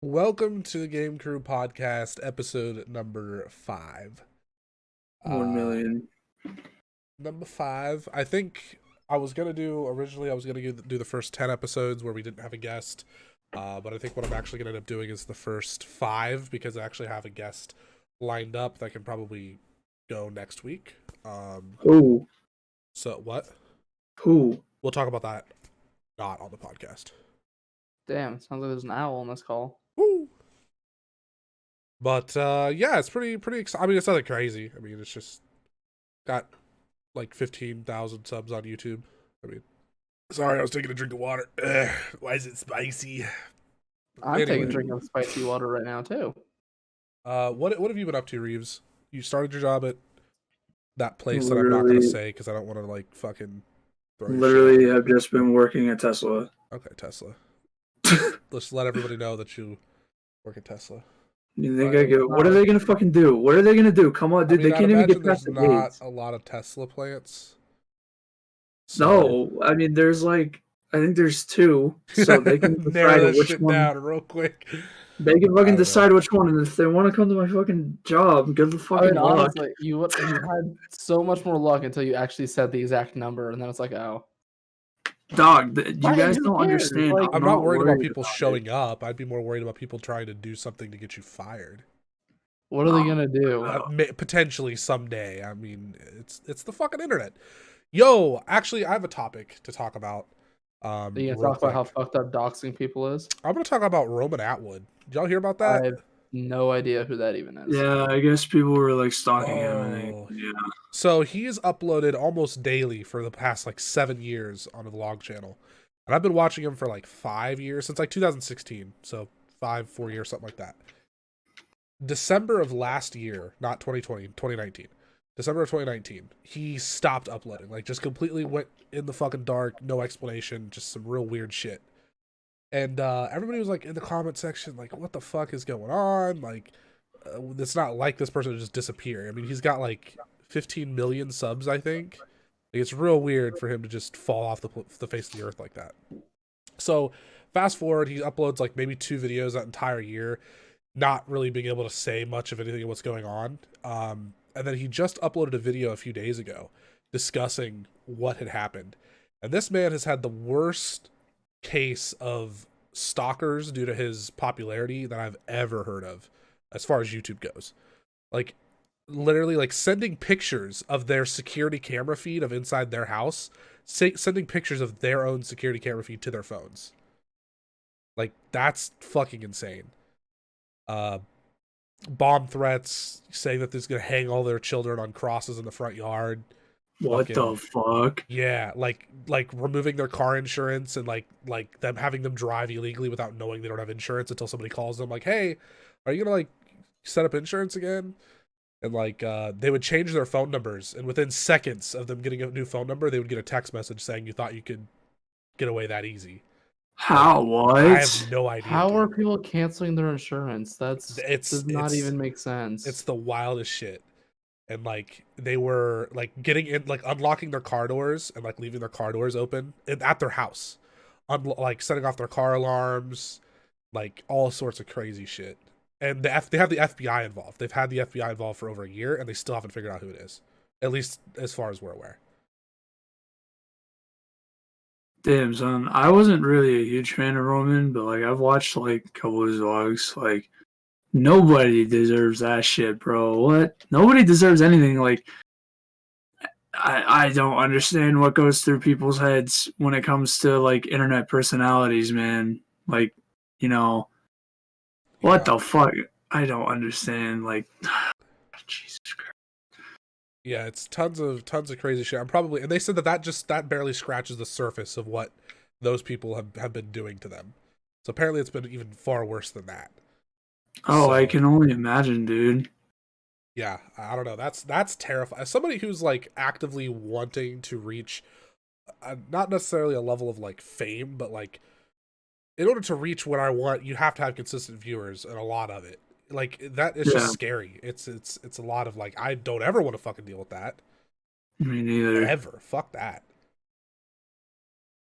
Welcome to the Game Crew Podcast, episode number 5. 1,000,000. Number 5. I think I was gonna do originally. I was gonna do the first 10 episodes where we didn't have a guest, but I think what I'm actually gonna end up doing is the first 5 because I actually have a guest lined up that can probably go next week. Who? So what? Who? We'll talk about that not on the podcast. Damn, sounds like there's an owl on this call. Woo! But yeah, it's pretty exciting. I mean, it's nothing crazy. I mean, it's just got like 15,000 subs on YouTube. I mean, sorry, I was taking a drink of water. Ugh, why is it spicy? I'm taking a drink of spicy water right now too. What have you been up to, Reeves? You started your job at that place that I'm not gonna say because I don't want to like fucking. Literally, I've just been working at Tesla. Okay, Tesla. Let's let everybody know that you work at Tesla. You think I get? What are they gonna fucking do? What are they gonna do? Come on, dude! I mean, they can't even get past the gates. There's not gates. a lot of Tesla plants. So... No, I mean, there's like, I think there's 2, so they can decide which one. Down real quick. They can fucking decide which one, and if they want to come to my fucking job, good fucking luck. Honestly, you had so much more luck until you actually said the exact number, and then it's like, oh. Dog, you guys don't understand. Like, I'm not worried about people showing up. I'd be more worried about people trying to do something to get you fired. What are they gonna do? Potentially someday. I mean, it's the fucking internet. Yo, actually, I have a topic to talk about. You gonna talk about how fucked up doxing people is? I'm gonna talk about Roman Atwood. Did y'all hear about that? I have no idea who that even is. Yeah, I guess people were like stalking him. Yeah. So he's uploaded almost daily for the past like 7 years on the vlog channel, and I've been watching him for like 5 years since like 2016. So 4 years, something like that. December of last year, not 2020, 2019. December of 2019, he stopped uploading. Like, just completely went in the fucking dark, no explanation, just some real weird shit. And everybody was like in the comment section, like, what the fuck is going on? Like, it's not like this person to just disappear. I mean, he's got like 15 million subs, I think. Like, it's real weird for him to just fall off the face of the earth like that. So fast forward, he uploads like maybe 2 videos that entire year, not really being able to say much of anything of what's going on. And then he just uploaded a video a few days ago discussing what had happened. And this man has had the worst case of stalkers due to his popularity that I've ever heard of as far as YouTube goes. Like, literally, like, sending pictures of their security camera feed of inside their house, sending pictures of their own security camera feed to their phones. Like, that's fucking insane. Bomb threats, saying that he's gonna hang all their children on crosses in the front yard. What the fuck? Yeah, like removing their car insurance and like them having them drive illegally without knowing they don't have insurance until somebody calls them like, hey, are you gonna like set up insurance again? And like they would change their phone numbers, and within seconds of them getting a new phone number, they would get a text message saying you thought you could get away that easy. How? What? I have no idea. How are people canceling their insurance? Does not even make sense. It's the wildest shit. And like they were like getting in, like unlocking their car doors and like leaving their car doors open at their house, like setting off their car alarms, like all sorts of crazy shit. And they have the FBI involved. They've had the FBI involved for over a year, and they still haven't figured out who it is, at least as far as we're aware. Damn, son. I wasn't really a huge fan of Roman, but like I've watched like a couple of his vlogs. Like, nobody deserves that shit, bro. What? Nobody deserves anything. Like, I don't understand what goes through people's heads when it comes to like internet personalities, man. Like, you know, what the fuck? I don't understand. Like, Jesus Christ. Yeah, it's tons of crazy shit. And they said that barely scratches the surface of what those people have been doing to them. So apparently it's been even far worse than that. Oh, so, I can only imagine, dude. Yeah, I don't know. That's terrifying. As somebody who's like actively wanting to reach not necessarily a level of like fame, but like in order to reach what I want, you have to have consistent viewers and a lot of it. Like, that is just scary. It's a lot of like, I don't ever want to fucking deal with that. Me neither. Ever. Fuck that.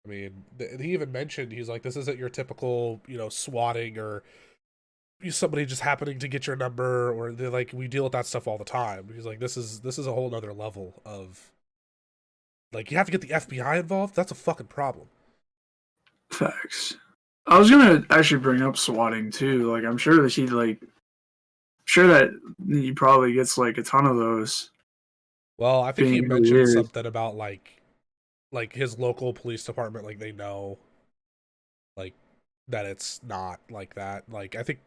I mean, he even mentioned, he's like, this isn't your typical, swatting or somebody just happening to get your number, or they're like, we deal with that stuff all the time. He's like, this is a whole other level of, like, you have to get the FBI involved. That's a fucking problem. Facts. I was gonna actually bring up swatting too. Like, I'm sure that he probably gets like a ton of those. Well, I think he Being mentioned weird. something about like his local police department, like they know, like, that it's not like that. Like, I think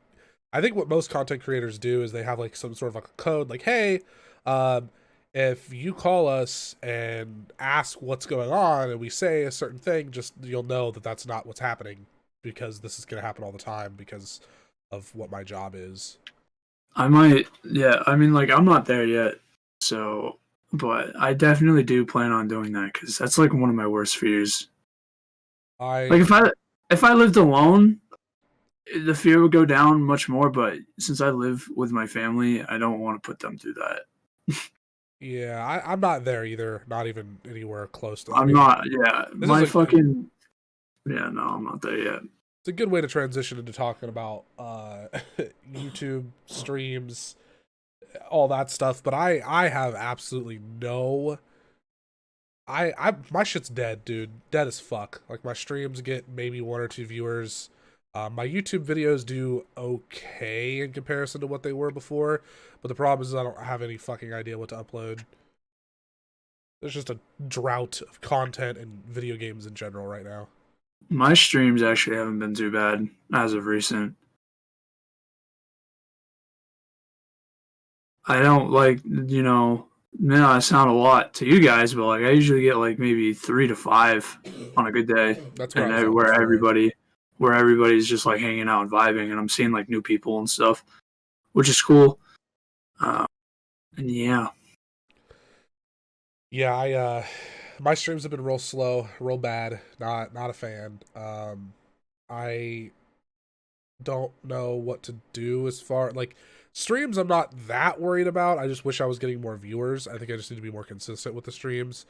what most content creators do is they have like some sort of like a code, like, hey, um, if you call us and ask what's going on and we say a certain thing, just you'll know that that's not what's happening, because this is going to happen all the time because of what my job is. I might, yeah. I mean, like, I'm not there yet, so, but I definitely do plan on doing that because that's like one of my worst fears. Like, if I lived alone, the fear would go down much more. But since I live with my family, I don't want to put them through that. Yeah, I'm not there either. Not even anywhere close to. I'm not. Yeah, my is fucking. Yeah, no, I'm not there yet. it's a good way to transition into talking about YouTube streams, all that stuff. But I have absolutely no. My shit's dead, dude. Dead as fuck. Like, my streams get maybe 1 or 2 viewers. My YouTube videos do okay in comparison to what they were before, but the problem is I don't have any fucking idea what to upload. There's just a drought of content and video games in general right now. My streams actually haven't been too bad as of recent. I don't like, man, I sound a lot to you guys, but like I usually get like maybe 3 to 5 on a good day. That's where and I was where everybody's just like hanging out and vibing, and I'm seeing like new people and stuff, which is cool. And yeah. Yeah, my streams have been real slow, real bad. Not a fan. I don't know what to do as far, like, streams I'm not that worried about. I just wish I was getting more viewers. I think I just need to be more consistent with the streams.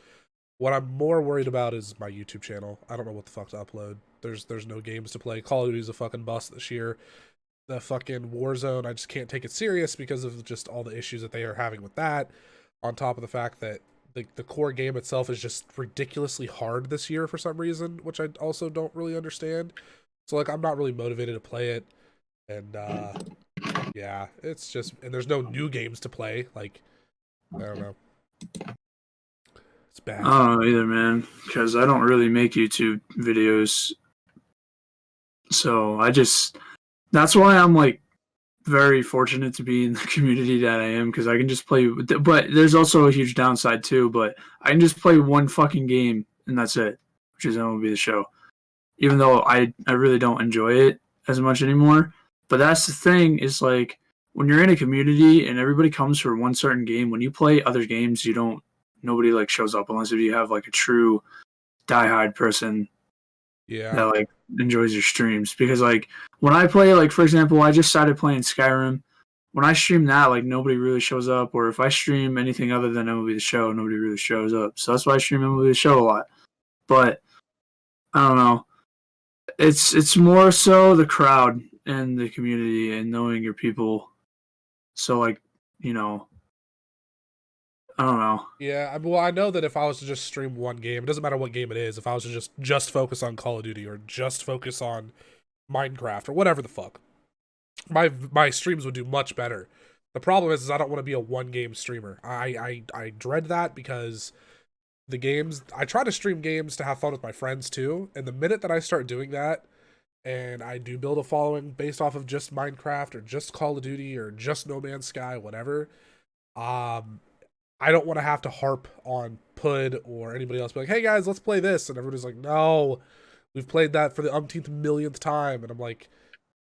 What I'm more worried about is my YouTube channel. I don't know what the fuck to upload. There's no games to play. Call of Duty's a fucking bust this year. The fucking Warzone, I just can't take it serious because of just all the issues that they are having with that. On top of the fact that the core game itself is just ridiculously hard this year for some reason, which I also don't really understand. So, like, I'm not really motivated to play it. And yeah, it's just, and there's no new games to play. Like, I don't know. It's bad. I don't know either, man, because I don't really make YouTube videos. So that's why I'm like very fortunate to be in the community that I am, because I can just play. But there's also a huge downside too. But I can just play one fucking game and that's it, which is MLB The Show. Even though I really don't enjoy it as much anymore. But that's the thing, is like when you're in a community and everybody comes for one certain game, when you play other games, nobody like shows up unless if you have like a true diehard person that like enjoys your streams. Because like when I play, like for example, I just started playing Skyrim. When I stream that, like nobody really shows up, or if I stream anything other than MLB The Show, nobody really shows up. So that's why I stream MLB The Show a lot. But I don't know. It's more so the crowd and the community and knowing your people. So like, I don't know. Yeah, well, I know that if I was to just stream one game, it doesn't matter what game it is, if I was to just focus on Call of Duty or just focus on Minecraft or whatever the fuck, my streams would do much better. The problem is I don't want to be a one game streamer. I dread that because the games, I try to stream games to have fun with my friends too, and the minute that I start doing that and I do build a following based off of just Minecraft or just Call of Duty or just No Man's Sky, whatever, I don't want to have to harp on Pud or anybody else, be like, hey guys, let's play this, and everybody's like, no, we've played that for the umpteenth millionth time, and I'm like,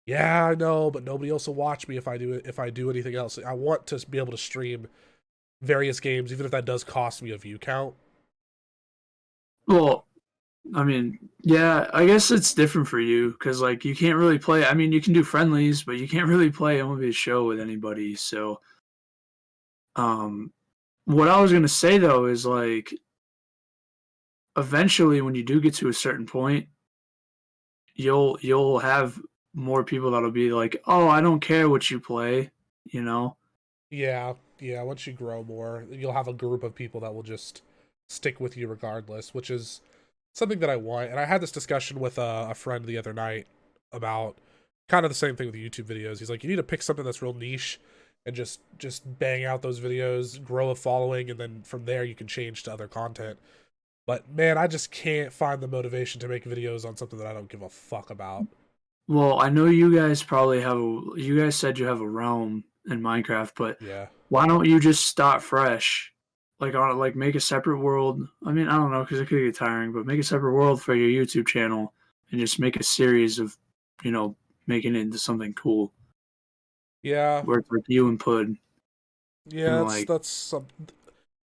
yeah, I know, but nobody else will watch me if I do anything else. I want to be able to stream various games, even if that does cost me a view count. Well, I mean, yeah, I guess it's different for you because like you can't really play. I mean, you can do friendlies, but you can't really play MLB Show with anybody. So, what I was gonna say though is like, eventually when you do get to a certain point, you'll have more people that'll be like, oh, I don't care what you play, you know? Yeah, yeah. Once you grow more, you'll have a group of people that will just stick with you regardless, which is something that I want. And I had this discussion with a friend the other night about kind of the same thing with the YouTube videos. He's like, you need to pick something that's real niche and just bang out those videos, grow a following, and then from there you can change to other content. But man, I just can't find the motivation to make videos on something that I don't give a fuck about. Well, I know you guys probably have you guys said you have a realm in Minecraft, but Yeah. why don't you just start fresh? Like make a separate world. I mean, I don't know because it could get tiring, but make a separate world for your YouTube channel and just make a series of, you know, making it into something cool Yeah. where it's like you and Pud Yeah, and like that's some.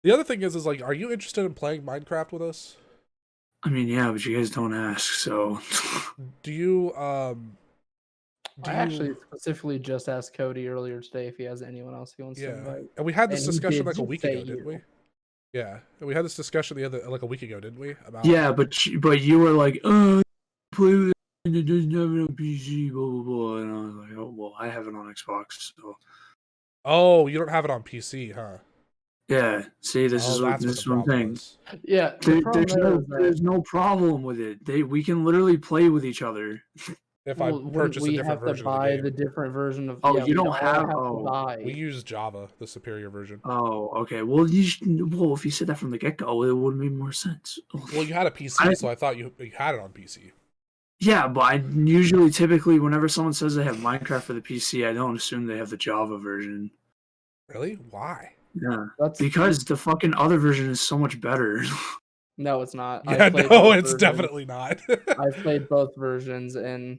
The other thing is like, are you interested in playing Minecraft with us? I mean, yeah, but you guys don't ask, so Do you I actually specifically just asked Cody earlier today if he has anyone else he wants to yeah. invite. And we had this And he discussion did like a just week say ago, didn't you. we? Yeah. And we had this discussion a week ago, didn't we? About yeah, but you were like, play with it, it doesn't have it on PC, blah blah blah, and I was like, oh well, I have it on Xbox, so Oh, you don't have it on PC, huh? yeah. See, this Oh, is that's what the one problem thing. was. Yeah, the problem There's no problem with it. We can literally play with each other. If I wouldn't purchase a we different have to version of the buy game. the different version of? Oh, Yeah, you we'd don't all have. to Oh, buy. We use Java, the superior version. oh, okay. Well, well, if you said that from the get go, it would have made more sense. Well, you had a PC, so I thought you had it on PC. Yeah, but I typically, whenever someone says they have Minecraft for the PC, I don't assume they have the Java version. Really? Why? Yeah, That's because the fucking other version is so much better. no, it's not. Yeah, I've played no, both it's versions. definitely not. I've played both versions, and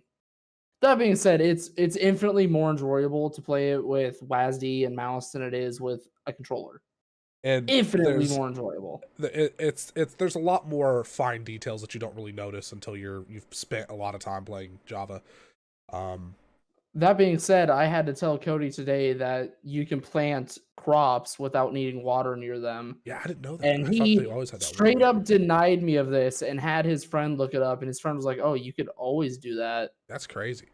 that being said, it's infinitely more enjoyable to play it with WASD and mouse than it is with a controller. And Infinitely more enjoyable. It's there's a lot more fine details that you don't really notice until you've spent a lot of time playing Java. That being said, I had to tell Cody today that you can plant crops without needing water near them. Yeah, I didn't know that. And I thought he they always had that straight water. up denied me of this and had his friend look it up. And his friend was like, oh, you could always do that. That's crazy.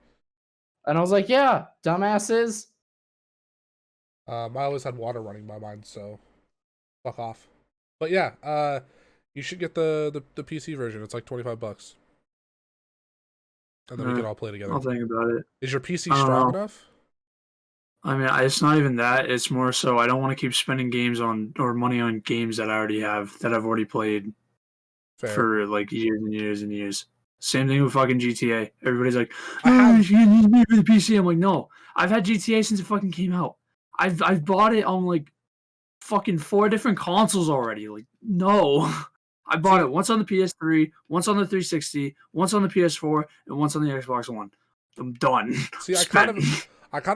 And I was like, yeah, dumbasses. I always had water running by mine, so fuck off. But yeah, you should get the PC version. It's like $25. And then we can all play together. I'll think about it. Is your PC strong enough? I mean, it's not even that. It's more so I don't want to keep spending money on games that I already have, that I've already played for like years and years and years. Same thing with fucking GTA. Everybody's like, you need me for the PC. I'm like, no. I've had GTA since it fucking came out. I've bought it on like fucking 4 different consoles already. Like, no. I bought it once on the PS3, once on the 360, once on the PS4, and once on the Xbox One. I'm done. See, I kind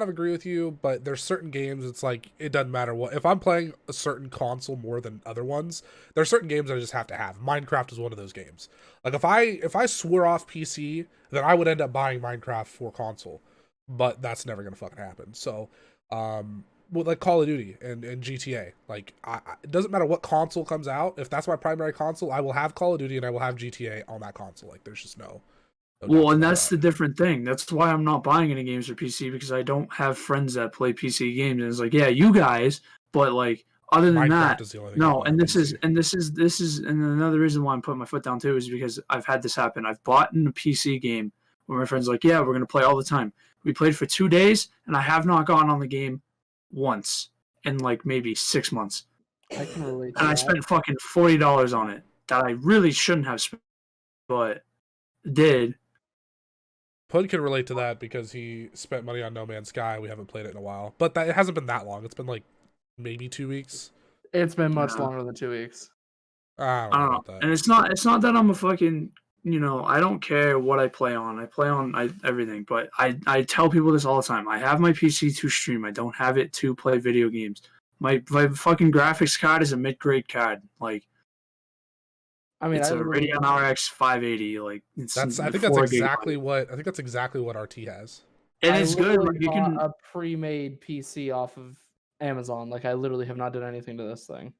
of agree with you, but there's certain games it's like it doesn't matter what. If I'm playing a certain console more than other ones, there's certain games that I just have to have. Minecraft is one of those games. Like if I swore off PC, then I would end up buying Minecraft for console, but that's never gonna fucking happen. So, with like Call of Duty and GTA, like it doesn't matter what console comes out. If that's my primary console, I will have Call of Duty and I will have GTA on that console. Like there's just no. Well, and that's the different thing. That's why I'm not buying any games for PC, because I don't have friends that play PC games. And it's like, yeah, you guys, but like other than Minecraft that, is the only thing no. I And play on this PC. is, and another reason why I'm putting my foot down too is because I've had this happen. I've bought in a PC game where my friends are like, yeah, we're gonna play all the time. We played for 2 days, and I have not gone on the game once in like maybe 6 months. I can relate to And I that. spent fucking $40 on it that I really shouldn't have spent, but did. Pud can relate to that because he spent money on No Man's Sky. We haven't played it in a while, but it hasn't been that long. It's been like maybe 2 weeks. It's been much longer than 2 weeks. I don't know about that. And it's not that I'm a fucking, I don't care what I play on. I play on everything, but I tell people this all the time. I have my PC to stream. I don't have it to play video games. My fucking graphics card is a mid-grade card. Like, I mean, it's a Radeon RX 580. Like, I think that's exactly what RT has. It is good. Like, you can a pre-made PC off of Amazon. Like, I literally have not done anything to this thing.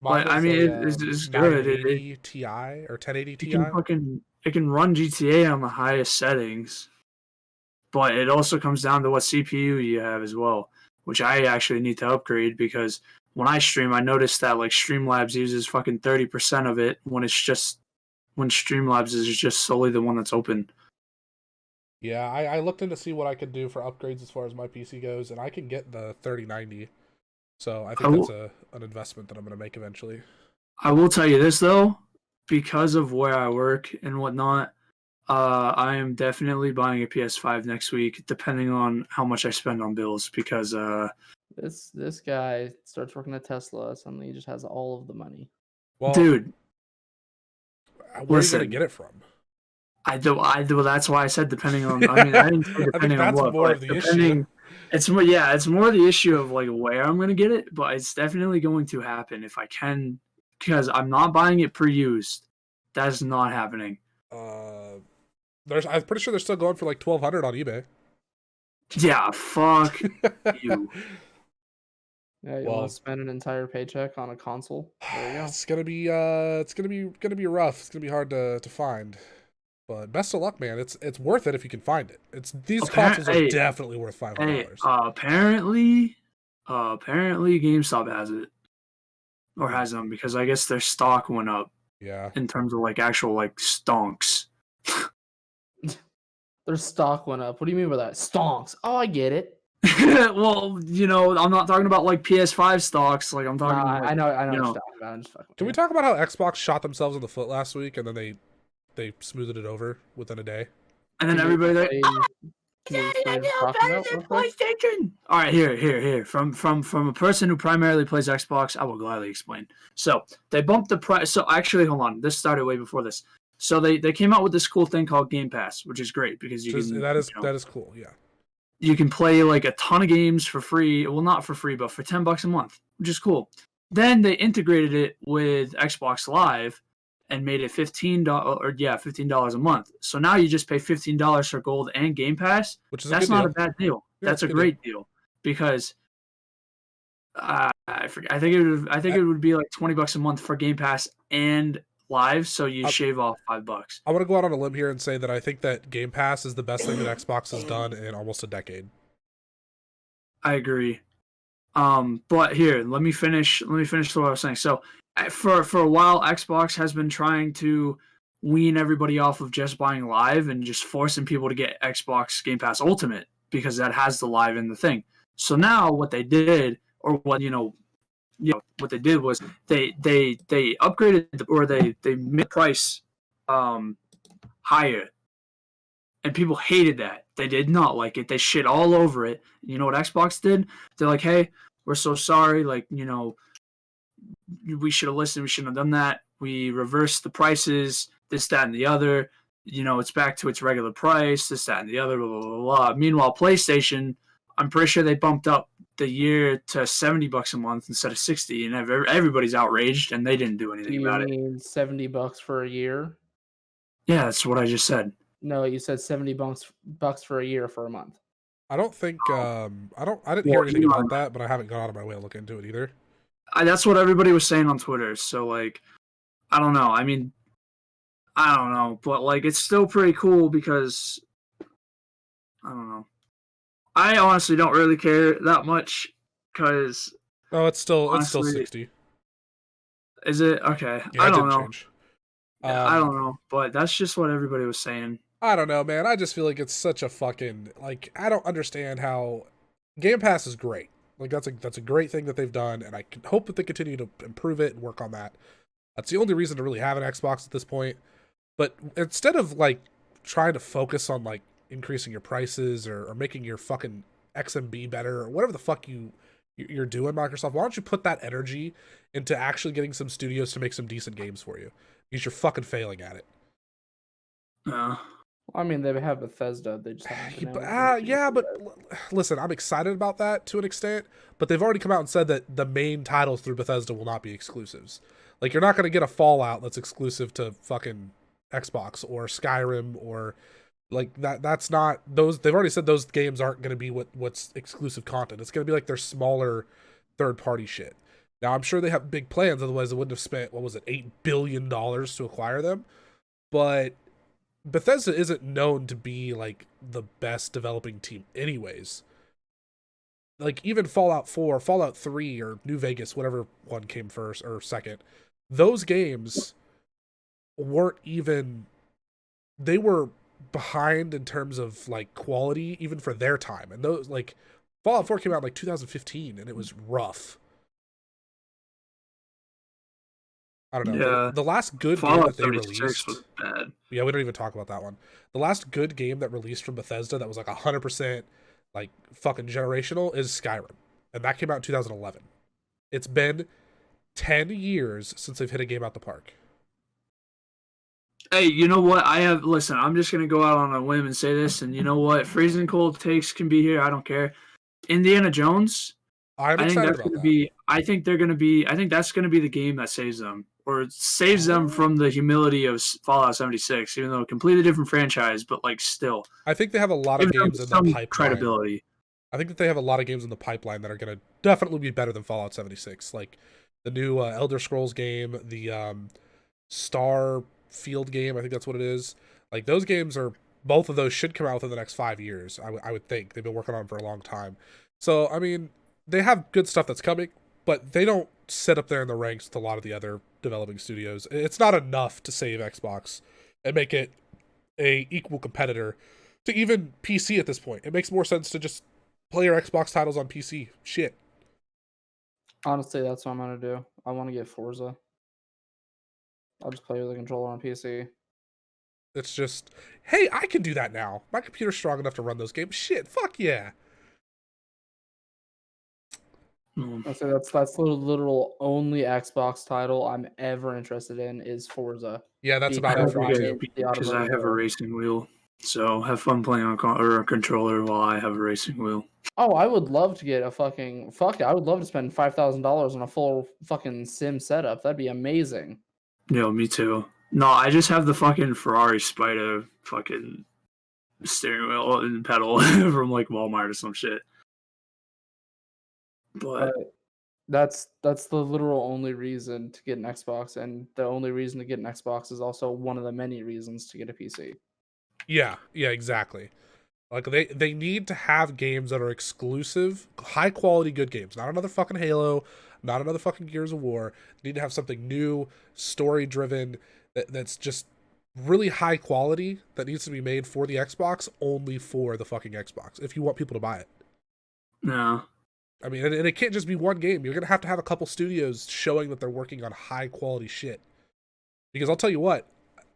But I mean, it's good. 980 Ti or 1080 Ti. It can run GTA on the highest settings. but it also comes down to what CPU you have as well, which I actually need to upgrade because when I stream, I noticed that like Streamlabs uses fucking 30% of it when Streamlabs is just solely the one that's open. Yeah, I looked in to see what I could do for upgrades as far as my PC goes, and I can get the 3090. So I think that's an investment that I'm going to make eventually. I will tell you this though, because of where I work and whatnot, I am definitely buying a PS5 next week, depending on how much I spend on bills. Because this guy starts working at Tesla, suddenly he just has all of the money. Well, dude, where are you going to get it from? I do. That's why I said depending on. I mean, I didn't say depending on what. More of the issue. It's more. Yeah, it's more the issue of like where I'm going to get it, but it's definitely going to happen if I can, because I'm not buying it pre-used. That's not happening. I'm pretty sure they're still going for like $1,200 on eBay. Yeah, fuck you. Yeah, you want to spend an entire paycheck on a console? There you go. It's gonna be rough. It's gonna be hard to find. But best of luck, man. It's worth it if you can find it. These consoles are definitely worth $500. Apparently GameStop has it or has them because I guess their stock went up. Yeah. In terms of like actual like stonks. Their stock went up. What do you mean by that? Stonks. Oh, I get it. Well, you know, I'm not talking about like PS5 stocks. Like I'm talking. I know what you're talking about. I'm just fucking. Can we talk about how Xbox shot themselves in the foot last week and then they smoothed it over within a day? And then everybody like, PlayStation. All right, here. From a person who primarily plays Xbox, I will gladly explain. So they bumped the price. So actually, hold on. This started way before this. So they came out with this cool thing called Game Pass, which is great because that is cool. Yeah. You can play like a ton of games for free. Well, not for free, but for $10 a month, which is cool. Then they integrated it with Xbox Live and made it $15 a month. So now you just pay $15 for Gold and Game Pass. That's not a bad deal. That's a great deal because I think it would be like $20 a month for Game Pass and Live. So you shave off $5. I want to go out on a limb here and say that I think that Game Pass is the best thing that Xbox has done in almost a decade. I agree. But here, let me finish what I was saying. So for a while, Xbox has been trying to wean everybody off of just buying Live and just forcing people to get Xbox Game Pass Ultimate because that has the Live in the thing. So now what they did, or what what they did was they upgraded they made the price higher, and people hated that. They did not like it. They shit all over it. You know what Xbox did? They're like, hey, we're so sorry. Like, you know, we should have listened. We shouldn't have done that. We reversed the prices, this, that, and the other. You know, it's back to its regular price, this, that, and the other, blah, blah, blah, blah. Meanwhile, PlayStation, I'm pretty sure they bumped up the year to $70 a month instead of $60, and everybody's outraged, and they didn't do anything about it. You mean $70 for a year? Yeah, that's what I just said. No, you said $70 for a year for a month. I don't think I didn't hear anything about that, but I haven't gone out of my way to look into it either. That's what everybody was saying on Twitter. So like, I don't know. I mean, I don't know, but like, it's still pretty cool because I don't know. I honestly don't really care that much because. Oh, it's still 60. Is it okay? Yeah, I don't know. Change. I don't know, but that's just what everybody was saying. I don't know, man. I just feel like it's such a fucking like. I don't understand how Game Pass is great. Like that's a great thing that they've done, and I hope that they continue to improve it and work on that. That's the only reason to really have an Xbox at this point. But instead of like trying to focus on like increasing your prices or making your fucking XMB better or whatever the fuck you're doing, Microsoft, why don't you put that energy into actually getting some studios to make some decent games for you? Because you're fucking failing at it. I mean, they have Bethesda. They just haven't but listen, I'm excited about that to an extent, but they've already come out and said that the main titles through Bethesda will not be exclusives. Like, you're not going to get a Fallout that's exclusive to fucking Xbox or Skyrim or like that. That's not those. They've already said those games aren't going to be what's exclusive content. It's going to be like their smaller third-party shit. Now, I'm sure they have big plans. Otherwise, they wouldn't have spent, what was it, $8 billion to acquire them. But Bethesda isn't known to be like the best developing team anyways. Like even Fallout 4, Fallout 3, or New Vegas, whatever one came first or second, those games weren't even, they were behind in terms of like quality even for their time. And those, like, Fallout 4 came out in like 2015 and it was rough. I don't know. Yeah. The last good game Fallout that they 76 released was bad. Yeah, we don't even talk about that one. The last good game that released from Bethesda that was like 100% like fucking generational is Skyrim. And that came out in 2011. It's been 10 years since they've hit a game out the park. Hey, you know what? Listen, I'm just going to go out on a whim and say this, and you know what? Freezing cold takes can be here. I don't care. Indiana Jones, I'm I think excited that's about going to that. be, I think that's going to be the game that saves them, or saves them from the humility of Fallout 76, even though a completely different franchise, but like still. I think they have a lot of Give them games in the some pipeline. credibility. I think that they have a lot of games in the pipeline that are going to definitely be better than Fallout 76. Like the new Elder Scrolls game, the Starfield game, I think that's what it is. Like those games are, both of those should come out within the next 5 years, I would think. They've been working on them for a long time. So, I mean, they have good stuff that's coming, but they don't sit up there in the ranks with a lot of the other developing studios. It's not enough to save Xbox and make it a equal competitor to even PC at this point. It makes more sense to just play your Xbox titles on PC. Shit. Honestly, that's what I'm gonna do. I want to get Forza. I'll just play with the controller on PC. It's just, hey, I can do that now. My computer's strong enough to run those games. Shit, fuck yeah. I say that's the literal only Xbox title I'm ever interested in is Forza. Yeah, that's about it for me too. Because I have a racing wheel. So have fun playing on a controller while I have a racing wheel. Oh, I would love to get a fucking fuck it. I would love to spend $5,000 on a full fucking sim setup. That'd be amazing. Yeah, me too. No, I just have the fucking Ferrari Spider fucking steering wheel and pedal from like Walmart or some shit. But that's the literal only reason to get an Xbox, and the only reason to get an Xbox is also one of the many reasons to get a PC. Yeah, exactly. Like they need to have games that are exclusive, high quality, good games. Not another fucking Halo, not another fucking Gears of War. They need to have something new, story driven, that's just really high quality, that needs to be made for the Xbox, only for the fucking Xbox, if you want people to buy it. no. I mean, and it can't just be one game. You're gonna have to have a couple studios showing that they're working on high quality shit. Because I'll tell you what,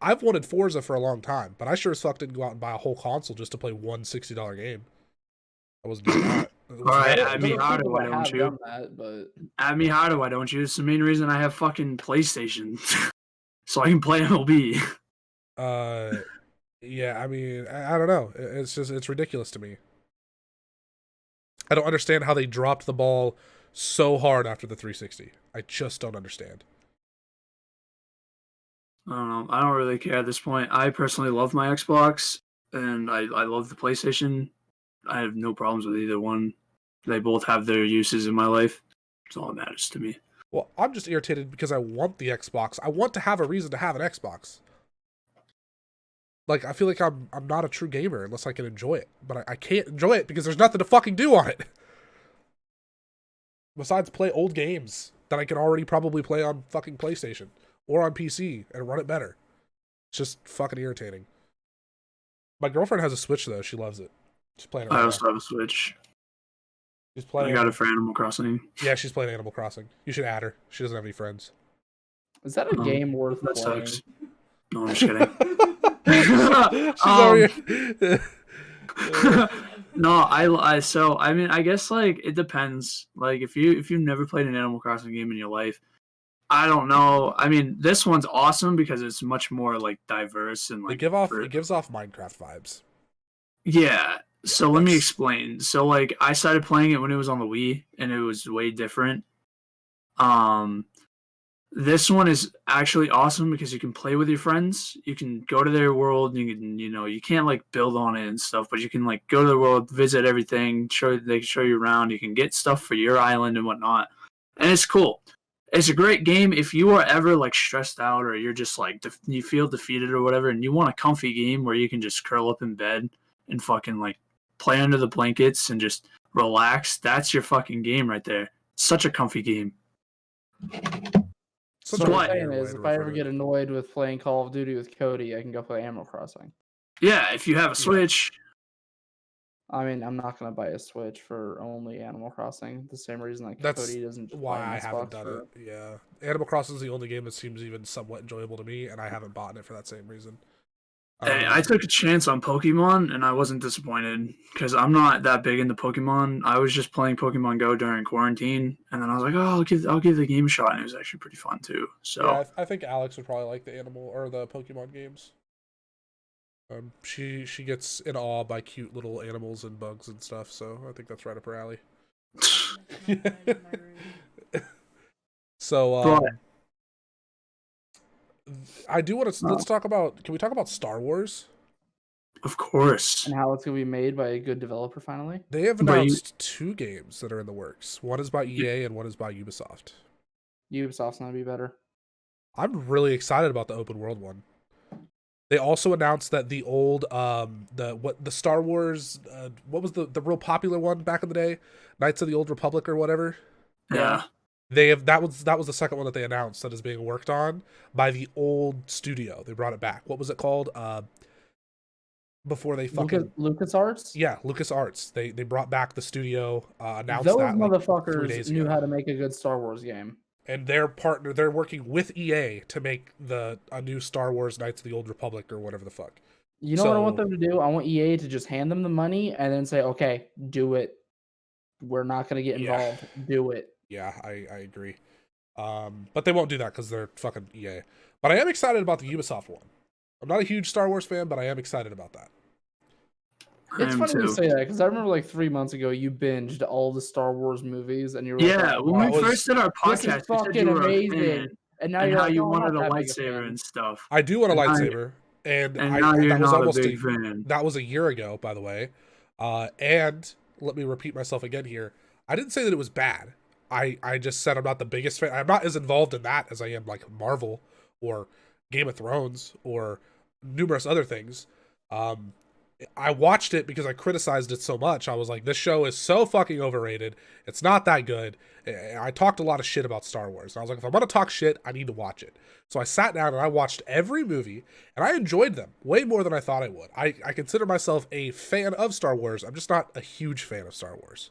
I've wanted Forza for a long time, but I sure as fuck didn't go out and buy a whole console just to play one $60 game. I wasn't doing that. Alright, I mean, how do I don't you? That, but... I mean, how do I don't you? It's the main reason I have fucking PlayStation. So I can play MLB. Yeah, I mean, I don't know. It's ridiculous to me. I don't understand how they dropped the ball so hard after the 360. I just don't understand. I don't know. I don't really care at this point. I personally love my Xbox, and I love the PlayStation. I have no problems with either one. They both have their uses in my life. That's all that matters to me. Well, I'm just irritated because I want the Xbox. I want to have a reason to have an Xbox. Like, I feel like I'm not a true gamer unless I can enjoy it. But I can't enjoy it because there's nothing to fucking do on it. Besides play old games that I can already probably play on fucking PlayStation or on PC and run it better. It's just fucking irritating. My girlfriend has a Switch, though. She loves it. She's playing it right I now. also have a Switch. She's playing. I got it for Animal Crossing. Yeah, she's playing Animal Crossing. You should add her. She doesn't have any friends. Is that a game worth That playing? sucks. No, I'm just kidding. She's already... No, I mean, I guess like it depends. Like if you've never played an Animal Crossing game in your life, I don't know. I mean, this one's awesome because it's much more like diverse and like it gives off Minecraft vibes. Yeah. So let me explain. So like I started playing it when it was on the Wii and it was way different. This one is actually awesome because you can play with your friends. You can go to their world. You can, you can't like build on it and stuff, but you can like go to the world, visit everything. They can show you around. You can get stuff for your island and whatnot, and it's cool. It's a great game if you are ever like stressed out or you're just like you feel defeated or whatever, and you want a comfy game where you can just curl up in bed and fucking like play under the blankets and just relax. That's your fucking game right there. Such a comfy game. So what I'm saying is, if I ever get annoyed with playing Call of Duty with Cody, I can go play Animal Crossing. Yeah, if you have a Switch. I mean, I'm not gonna buy a Switch for only Animal Crossing. The same reason like That's Cody doesn't. Why I haven't done it. Yeah, Animal Crossing is the only game that seems even somewhat enjoyable to me, and I haven't bought it for that same reason. Hey, I took a chance on Pokemon, and I wasn't disappointed because I'm not that big into Pokemon. I was just playing Pokemon Go during quarantine, and then I was like, "Oh, I'll give the game a shot," and it was actually pretty fun too. So yeah, I think Alex would probably like the the Pokemon games. She gets in awe by cute little animals and bugs and stuff, so I think that's right up her alley. So I do want to let's talk about. Can we talk about Star Wars? Of course. And how it's gonna be made by a good developer finally. They have announced 2 games that are in the works. One is by EA and one is by Ubisoft. Ubisoft's gonna be better. I'm really excited about the open world one. They also announced that the old the Star Wars what was the real popular one back in the day, Knights of the Old Republic or whatever. Yeah. That was the second one that they announced that is being worked on by the old studio. They brought it back. What was it called? Before they fucking LucasArts? Yeah, LucasArts. They brought back the studio. Announced those that motherfuckers 3 days knew ago. how to make a good Star Wars game. And they're working with EA to make a new Star Wars Knights of the Old Republic or whatever the fuck. You know what I want them to do? I want EA to just hand them the money and then say, "Okay, do it. We're not going to get involved. Do it." Yeah, I agree. But they won't do that because they're fucking EA. But I am excited about the Ubisoft one. I'm not a huge Star Wars fan, but I am excited about that. It's funny you say that because I remember like 3 months ago you binged all the Star Wars movies and you were like, when we first did our podcast, this is fucking amazing. And now you're you wanted a lightsaber and stuff. I do want a lightsaber, and now you're not a big fan. That was a year ago, by the way. And let me repeat myself again here. I didn't say that it was bad. I just said I'm not the biggest fan. I'm not as involved in that as I am like Marvel or Game of Thrones or numerous other things. I watched it because I criticized it so much. I was like, this show is so fucking overrated. It's not that good. I talked a lot of shit about Star Wars. And I was like, if I'm going to talk shit, I need to watch it. So I sat down and I watched every movie, and I enjoyed them way more than I thought I would. I consider myself a fan of Star Wars. I'm just not a huge fan of Star Wars.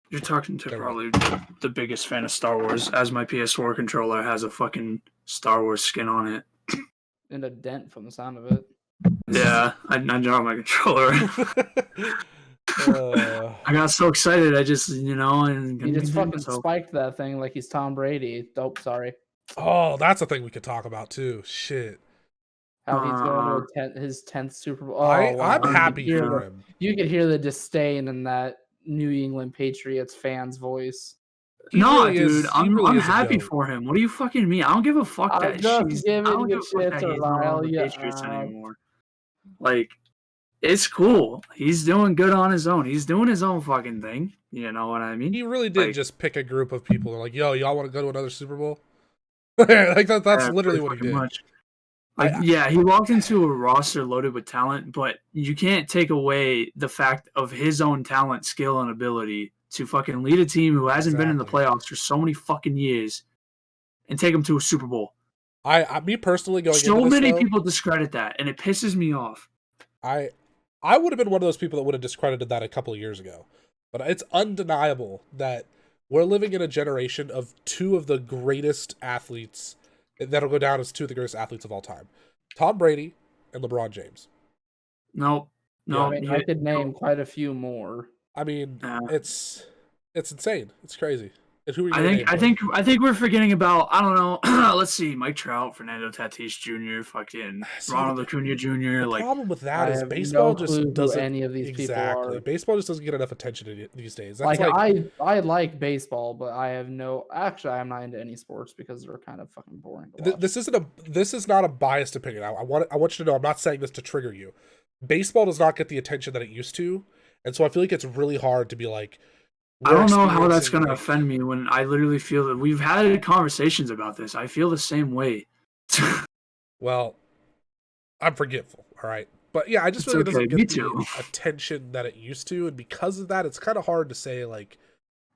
You're talking to probably the biggest fan of Star Wars, as my PS4 controller has a fucking Star Wars skin on it. And a dent from the sound of it. Yeah, I dropped my controller. I got so excited. I just, and he just fucking spiked that thing like he's Tom Brady. Oh, sorry. Oh, that's a thing we could talk about too. Shit. How he's going to his 10th Super Bowl. Oh, I'm happy for him. You could hear the disdain in that New England Patriots fan's voice. Dude, I'm happy for him. What do you fucking mean? I don't give a fuck that he's not on the Patriots anymore. Like, it's cool. He's doing good on his own. He's doing his own fucking thing. You know what I mean? He really did just pick a group of people. They're like, yo, y'all want to go to another Super Bowl? Like that's literally what he did. Much. Like, yeah, he walked into a roster loaded with talent, but you can't take away the fact of his own talent, skill, and ability to fucking lead a team who hasn't been in the playoffs for so many fucking years and take them to a Super Bowl. Me personally going so into this, many people discredit that, and it pisses me off. I would have been one of those people that would have discredited that a couple of years ago, but it's undeniable that we're living in a generation of 2 of the greatest athletes that'll go down as 2 of the greatest athletes of all time: Tom Brady and LeBron James. No. I mean, I could name quite a few more. I mean, it's insane. It's crazy. And who are you I think we're forgetting about, I don't know. Let's see, Mike Trout, Fernando Tatis Jr., fucking Ronald Acuna Jr. The problem with that is baseball just doesn't. Any of these people are. Baseball just doesn't get enough attention these days. That's I like baseball, but I have I'm not into any sports because they're kind of fucking boring to watch. This is not a biased opinion. I want you to know I'm not saying this to trigger you. Baseball does not get the attention that it used to, and so I feel like it's really hard to be like, I don't know how that's going to offend me when I literally feel that we've had conversations about this. I feel the same way. Well, I'm forgetful, all right? But yeah, I just feel like it doesn't get the attention that it used to, and because of that, it's kind of hard to say, like,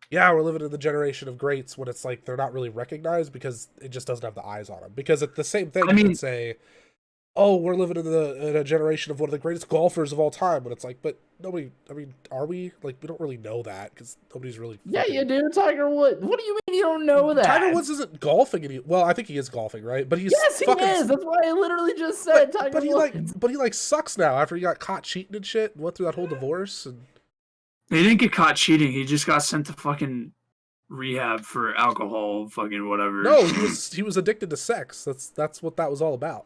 yeah, we're living in the generation of greats when it's like they're not really recognized because it just doesn't have the eyes on them. Because it's the same thing, you could say, oh, we're living in a generation of one of the greatest golfers of all time, but it's like, but nobody, I mean, are we? Like, we don't really know that because nobody's really. Yeah, you do. Tiger Woods. What do you mean you don't know that? Tiger Woods isn't golfing well, I think he is golfing, right? But he's yes, he is. That's why I literally just said Tiger Woods. But he like sucks now after he got caught cheating and shit. Went through that whole divorce and. He didn't get caught cheating. He just got sent to fucking rehab for alcohol, fucking whatever. No, he was addicted to sex. That's what that was all about.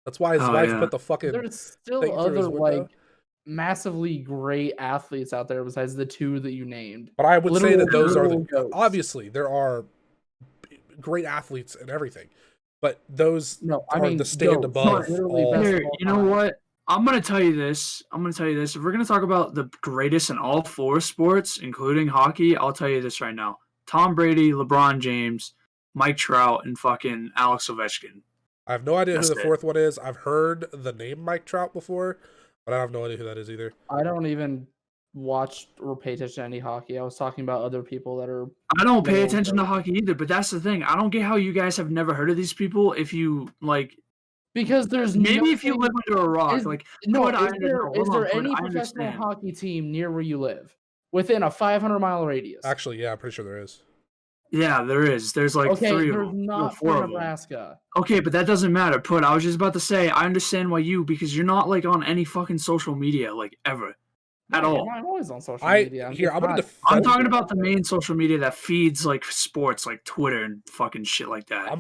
That's why his wife put the fucking. There's still other like massively great athletes out there besides the two that you named. But I would say that those are the obviously there are great athletes and everything, but those are the stand above. You know what? I'm gonna tell you this. If we're gonna talk about the greatest in all four sports, including hockey, I'll tell you this right now: Tom Brady, LeBron James, Mike Trout, and fucking Alex Ovechkin. I have no idea who the fourth one is. I've heard the name Mike Trout before, but I have no idea who that is either. I don't even watch or pay attention to any hockey. I was talking about other people that are. I don't pay attention to hockey either, but that's the thing. I don't get how you guys have never heard of these people. If you like, because there's maybe if you live under a rock, is there any professional hockey team near where you live within a 500-mile radius? Actually, yeah, I'm pretty sure there is. Yeah, there is. There's like three of them. Not for Nebraska. Okay, but that doesn't matter. I was just about to say, I understand why because you're not like on any fucking social media, like ever. At all. I'm always on social media. I'm talking about the main social media that feeds like sports, like Twitter and fucking shit like that.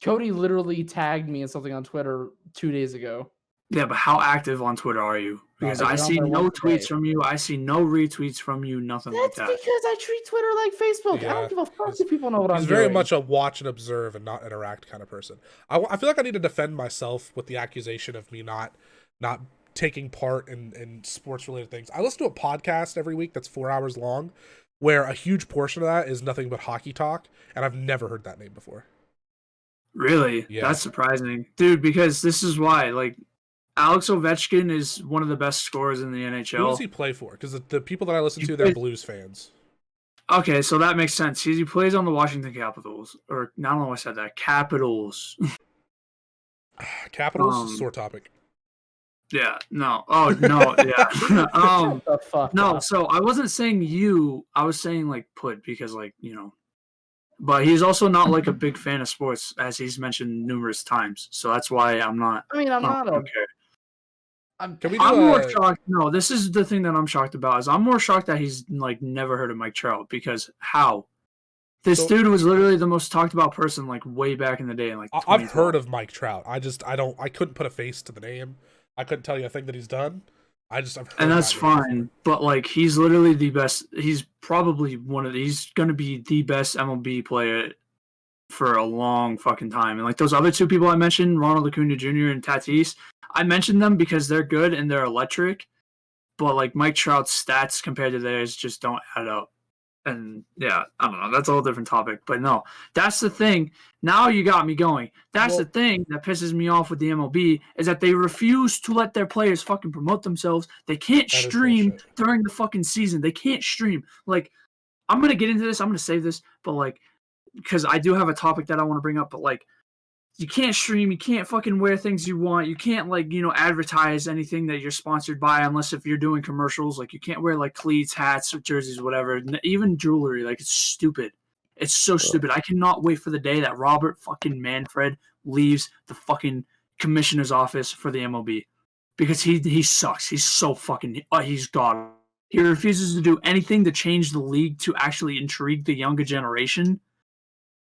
Cody literally tagged me in something on Twitter 2 days ago. Yeah, but how active on Twitter are you? Because I see no tweets from you. I see no retweets from you. Nothing like that. That's because I treat Twitter like Facebook. Yeah, I don't give a fuck if people know what I'm doing. He's very much a watch and observe and not interact kind of person. I feel like I need to defend myself with the accusation of me not taking part in sports related things. I listen to a podcast every week that's 4 hours long, where a huge portion of that is nothing but hockey talk, and I've never heard that name before. Really? Yeah. That's surprising, dude. Because this is why, like. Alex Ovechkin is one of the best scorers in the NHL. Who does he play for? Because the people that I listen to, they're Blues fans. Okay, so that makes sense. He plays on the Washington Capitals. Or, I don't know why I said that. Capitals. Capitals? Sore topic. Yeah, no. Oh, no, yeah. Shut the fuck no, up. So I wasn't saying you. I was saying, like, because, like, you know. But he's also not, like, a big fan of sports, as he's mentioned numerous times. So that's why I'm not. I mean, I'm not okay. I'm more shocked. No, this is the thing that I'm shocked about. Is I'm more shocked that he's like never heard of Mike Trout because how? This dude was literally the most talked about person like way back in the day. Like I've heard of Mike Trout. I couldn't put a face to the name. I couldn't tell you a thing that he's done. I've heard and that's fine. But like he's literally the best. He's probably he's gonna be the best MLB player for a long fucking time. And like those other two people I mentioned, Ronald Acuna Jr. and Tatis. I mentioned them because they're good and they're electric, but like Mike Trout's stats compared to theirs just don't add up. And yeah, I don't know. That's a whole different topic. But no, that's the thing. Now you got me going. That's the thing that pisses me off with the MLB is that they refuse to let their players fucking promote themselves. They can't stream during the fucking season. They can't stream. Like, I'm going to get into this. I'm going to save this. But like, because I do have a topic that I want to bring up. But like, you can't stream. You can't fucking wear things you want. You can't like, advertise anything that you're sponsored by unless if you're doing commercials. Like you can't wear like cleats, hats, jerseys, whatever. Even jewelry. Like it's stupid. It's so stupid. I cannot wait for the day that Robert fucking Manfred leaves the fucking commissioner's office for the MLB because he sucks. He's so fucking he's god. He refuses to do anything to change the league to actually intrigue the younger generation.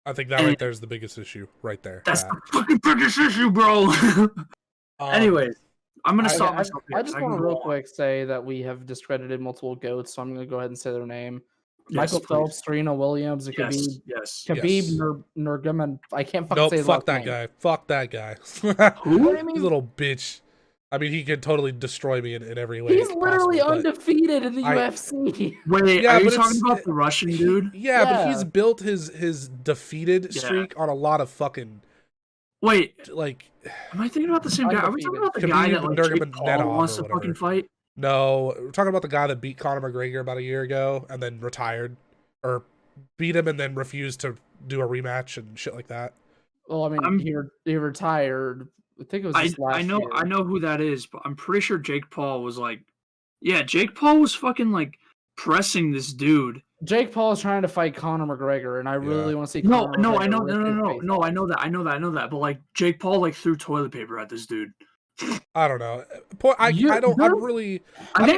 I think that right there is the biggest issue right there. That's the fucking biggest issue, bro. Anyways, I'm going to stop myself here. I just want to real quick say that we have discredited multiple GOATs, so I'm going to go ahead and say their name. Michael Phelps, Serena Williams, and Khabib Nurmagomedov. I can't fucking say his fuck last that name. guy. Fuck that guy. Who? You little bitch. I mean, he could totally destroy me in every way. He's literally possible, but undefeated in the I- UFC. Wait, Yeah, are you but talking it's- about the Russian dude? Yeah, but he's Yeah. built his defeated Yeah. streak on a lot of fucking Wait, like. am I thinking about the same guy? Are we talking about the guy that like Khabib Jake Nurmagomedov Paul wants or to fucking whatever. fight? No, we're talking about the guy that beat Conor McGregor about a year ago and then retired, or beat him and then refused to do a rematch and shit like that. Well, I mean, he retired. I think it was just last year. I know who that is, but I'm pretty sure Jake Paul was like, yeah, Jake Paul was fucking like pressing this dude. Jake Paul is trying to fight Conor McGregor, and I really want to see. No, Conor no, McGregor I know, rip his face no, off. I know that. But like Jake Paul like threw toilet paper at this dude. I don't know. I think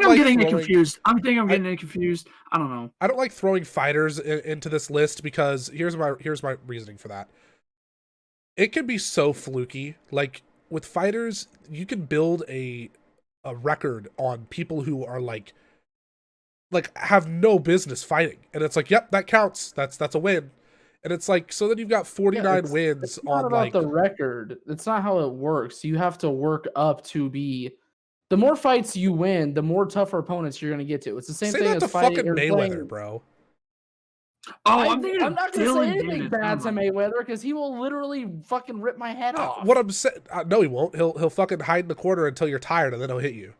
I'm getting it confused. I think I'm getting it confused. I don't know. I don't like throwing fighters into this list because here's my reasoning for that. It can be so fluky. Like with fighters, you can build a record on people who are like have no business fighting, and it's like, yep, that counts. That's a win. And it's like, so then you've got 49 wins it's not on about like the record. It's not how it works. You have to work up to be. The more fights you win, the more tougher opponents you're going to get to. It's the same say thing that as to fighting fucking or Mayweather, playing. bro. Oh, I'm not going to say anything Davis. bad to Mayweather because he will literally fucking rip my head off. What I'm saying, no, he won't. He'll fucking hide in the corner until you're tired, and then he'll hit you.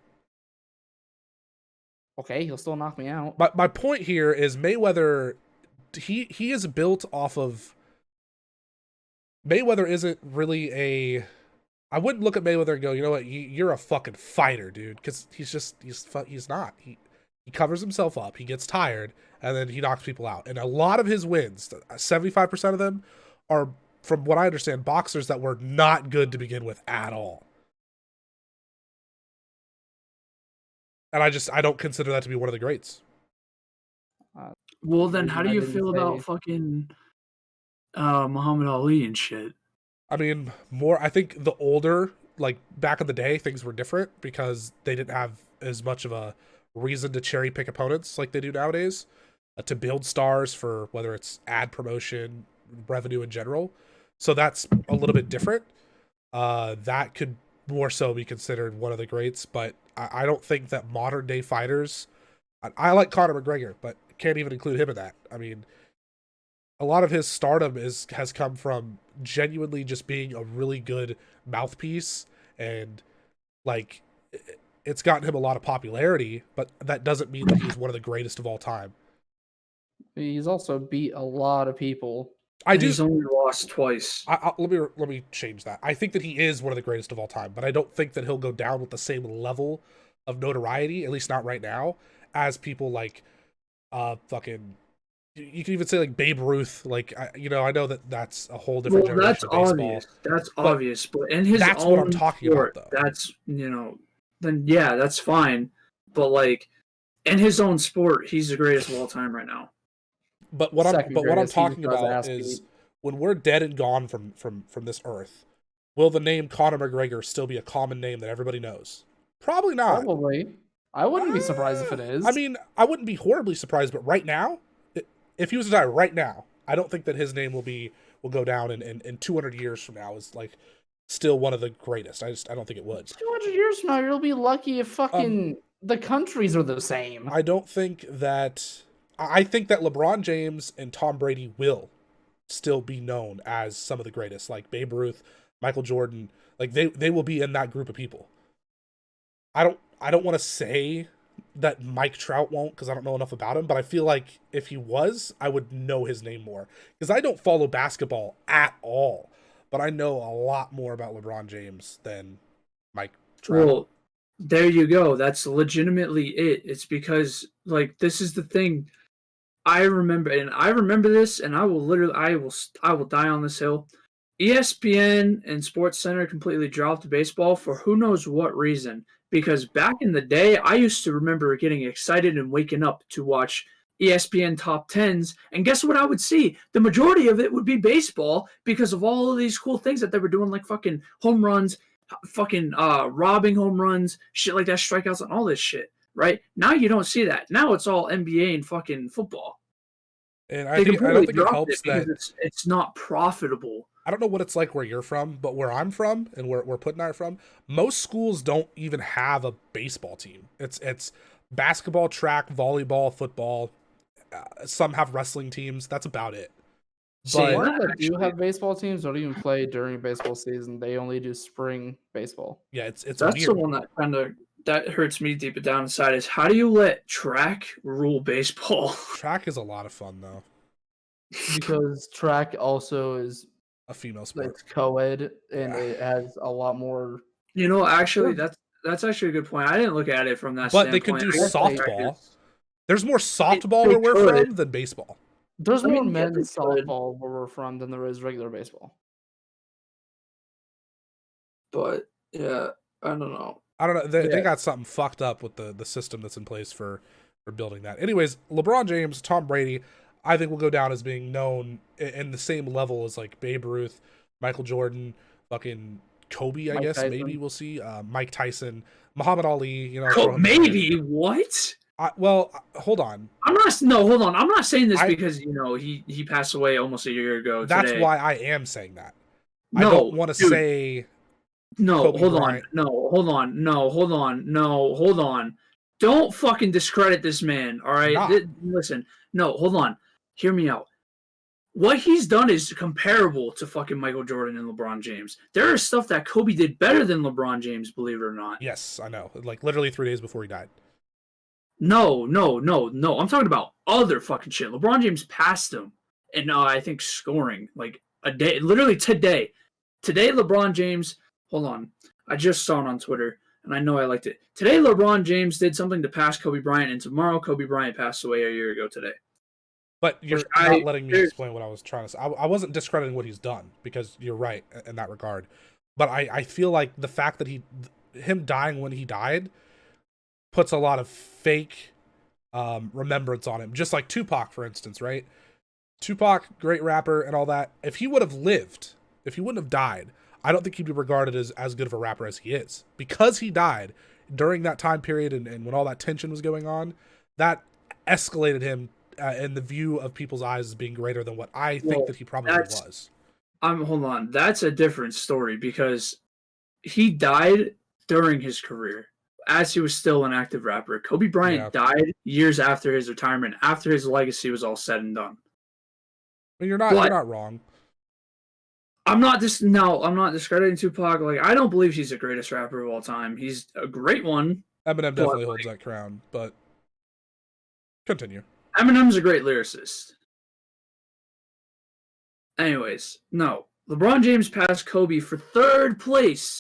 Okay, he'll still knock me out. But my point here is Mayweather. He is built off of. Mayweather isn't really a. I wouldn't look at Mayweather and go, you know what, you're a fucking fighter, dude, because he's not. He covers himself up, he gets tired, and then he knocks people out. And a lot of his wins, 75% of them, are, from what I understand, boxers that were not good to begin with at all. And I don't consider that to be one of the greats. Well, then how do you didn't feel say- about fucking Muhammad Ali and shit? I mean, I think the older, like back in the day, things were different because they didn't have as much of a reason to cherry pick opponents like they do nowadays, to build stars for whether it's ad promotion, revenue in general. So that's a little bit different. That could more so be considered one of the greats, but I don't think that modern day fighters. I like Conor McGregor, but can't even include him in that. I mean, a lot of his stardom has come from genuinely just being a really good mouthpiece, and like it's gotten him a lot of popularity, but that doesn't mean that he's one of the greatest of all time. He's also beat a lot of people. He's only lost twice. Let me change that. I think that he is one of the greatest of all time, but I don't think that he'll go down with the same level of notoriety, at least not right now, as people like fucking. You can even say like Babe Ruth, like I know that's a whole different generation That's of baseball. obvious. That's obvious, but in his that's own what I'm talking sport, about, though. that's then yeah, that's fine. But like in his own sport, he's the greatest of all time right now. But what I'm talking about is when we're dead and gone from this earth, will the name Conor McGregor still be a common name that everybody knows? Probably not. Probably. I wouldn't be surprised if it is. I mean, I wouldn't be horribly surprised, but right now, if he was to die right now, I don't think that his name will go down in 200 years from now is like still one of the greatest. I don't think it would. 200 years from now, you'll be lucky if fucking the countries are the same. I don't think that. I think that LeBron James and Tom Brady will still be known as some of the greatest, like Babe Ruth, Michael Jordan. Like they will be in that group of people. I don't want to say that Mike Trout won't because I don't know enough about him, but I feel like if he was, I would know his name more because I don't follow basketball at all, but I know a lot more about LeBron James than Mike Trout. Well, there you go. That's legitimately it. It's because like this is the thing. I remember this, and I will die on this hill. ESPN and SportsCenter completely dropped baseball for who knows what reason. Because back in the day, I used to remember getting excited and waking up to watch ESPN top 10s. And guess what I would see? The majority of it would be baseball because of all of these cool things that they were doing, like fucking home runs, fucking robbing home runs, shit like that, strikeouts, and all this shit. Right? Now you don't see that. Now it's all NBA and fucking football. And They I don't completely think it dropped helps because that it's not profitable. I don't know what it's like where you're from, but where I'm from and where Put and I are from, most schools don't even have a baseball team. It's basketball, track, volleyball, football. Some have wrestling teams. That's about it. The But ones that do have baseball teams don't even play during baseball season. They only do spring baseball. yeah, it's That's weird. the one that hurts me deep down inside is how do you let track rule baseball? Track is a lot of fun though. Because track also is A female sport. it's co-ed and Yeah. it has a lot more. You know, actually, that's actually a good point. I didn't look at it from that But standpoint. they could do I guess they- softball. There's more softball they where we're could. from than baseball. There's I more mean, yeah, men's they could. softball where we're from than there is regular baseball. But yeah, I don't know. I don't know. They Yeah. got something fucked up with the system that's in place for building that. Anyways, LeBron James, Tom Brady, I think will go down as being known in the same level as like Babe Ruth, Michael Jordan, fucking Kobe. I Mike guess Tyson. maybe we'll see Mike Tyson, Muhammad Ali. You know, throw him in Maybe what? well, hold on. Hold on. I'm not saying this I- because he passed away almost a year ago. That's today. why I am saying that. No, I don't want to dude. say No, Kobe hold Bryant. on. No, hold on. No, hold on. No, hold on. Don't fucking discredit this man, all right? Nah. Listen. No, hold on. Hear me out. What he's done is comparable to fucking Michael Jordan and LeBron James. There is stuff that Kobe did better than LeBron James, believe it or not. Yes, I know. Like literally 3 days before he died. No. I'm talking about other fucking shit. LeBron James passed him in, I think, scoring like a day. Literally today. Today, LeBron James. Hold on. I just saw it on Twitter, and I know I liked it. Today, LeBron James did something to pass Kobe Bryant, and tomorrow, Kobe Bryant passed away a year ago today. But you're Which not letting me explain what I was trying to say. I wasn't discrediting what he's done because you're right in that regard. But I feel like the fact that him dying when he died puts a lot of fake remembrance on him. Just like Tupac, for instance, right? Tupac, great rapper and all that. If he would have lived, if he wouldn't have died, I don't think he'd be regarded as good of a rapper as he is. Because he died during that time period and when all that tension was going on, that escalated him in the view of people's eyes as being greater than what I think that he probably was. Hold on. That's a different story because he died during his career as he was still an active rapper. Kobe Bryant died years after his retirement, after his legacy was all said and done. I mean, you're not wrong. I'm not discrediting Tupac. Like, I don't believe he's the greatest rapper of all time. He's a great one. Eminem definitely holds that crown, but continue. Eminem's a great lyricist. Anyways, no. LeBron James passed Kobe for third place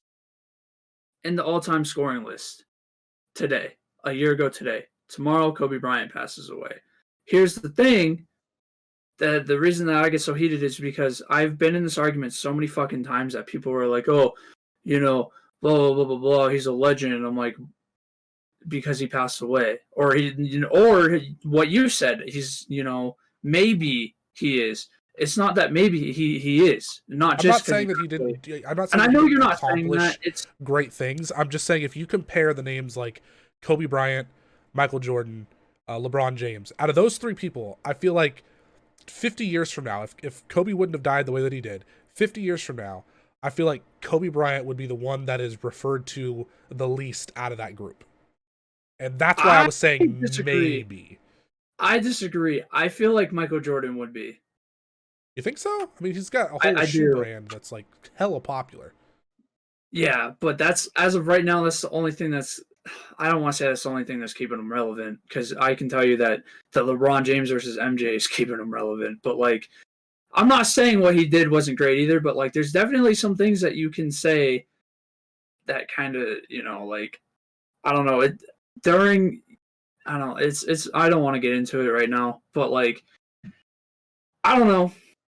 in the all-time scoring list today, a year ago today. Tomorrow, Kobe Bryant passes away. Here's the thing. The reason that I get so heated is because I've been in this argument so many fucking times that people were like, oh, blah, blah, blah, blah, blah, he's a legend. And I'm like, because he passed away. Or what you said, he's, maybe he is. It's not that maybe he is. I'm not saying that he didn't. I'm not saying and I know you're not saying that. It's great things. I'm just saying if you compare the names like Kobe Bryant, Michael Jordan, LeBron James, out of those three people, I feel like 50 years from now, if Kobe wouldn't have died the way that he did, 50 years from now, I feel like Kobe Bryant would be the one that is referred to the least out of that group. And that's why I was saying maybe. I disagree. I feel like Michael Jordan would be. You think so? I mean, he's got a whole shoe brand that's like hella popular. Yeah, but that's, as of right now, that's the only thing that's, I don't want to say that's the only thing that's keeping him relevant, because I can tell you that the LeBron James versus MJ is keeping him relevant. But like, I'm not saying what he did wasn't great either, but like, there's definitely some things that you can say that kind of, like, I don't know, I don't want to get into it right now, but like, I don't know.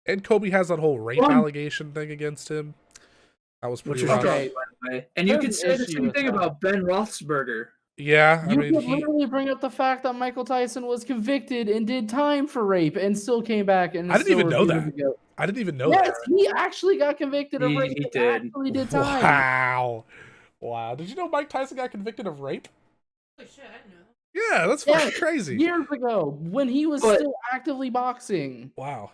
And Kobe has that whole rape allegation thing against him. That was pretty rough. Okay, by the way. And you can say the same thing about Ben Roethlisberger. Yeah, you could literally bring up the fact that Michael Tyson was convicted and did time for rape and still came back. And I didn't even know that. I didn't even know that. Yes, he actually got convicted of rape. He did. Actually did time. Wow. Did you know Mike Tyson got convicted of rape? Holy shit, I didn't know. Yeah, that's fucking crazy. Years ago, when he was still actively boxing. Wow.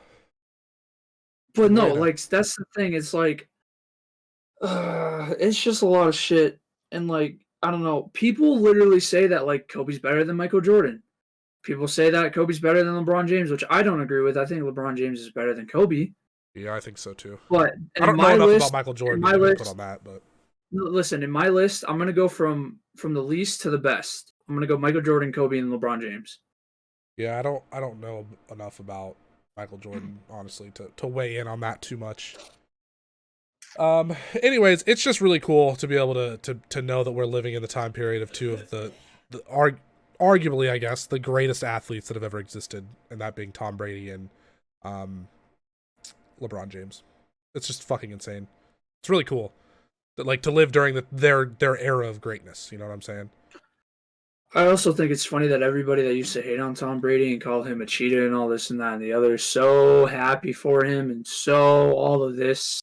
But no, like that's the thing. It's like, it's just a lot of shit, and like I don't know. People literally say that like Kobe's better than Michael Jordan. People say that Kobe's better than LeBron James, which I don't agree with. I think LeBron James is better than Kobe. Yeah, I think so too. But I don't know enough about Michael Jordan to put on that, but listen, in my list, I'm gonna go from the least to the best. I'm gonna go Michael Jordan, Kobe, and LeBron James. Yeah, I don't know enough about Michael Jordan, honestly, to weigh in on that too much. Anyways, it's just really cool to be able to know that we're living in the time period of two of the arguably, I guess, the greatest athletes that have ever existed, and that being Tom Brady and LeBron James. It's just fucking insane. It's really cool that, like, to live during their era of greatness. You know what I'm saying? I also think it's funny that everybody that used to hate on Tom Brady and call him a cheater and all this and that and the other is so happy for him and so all of this.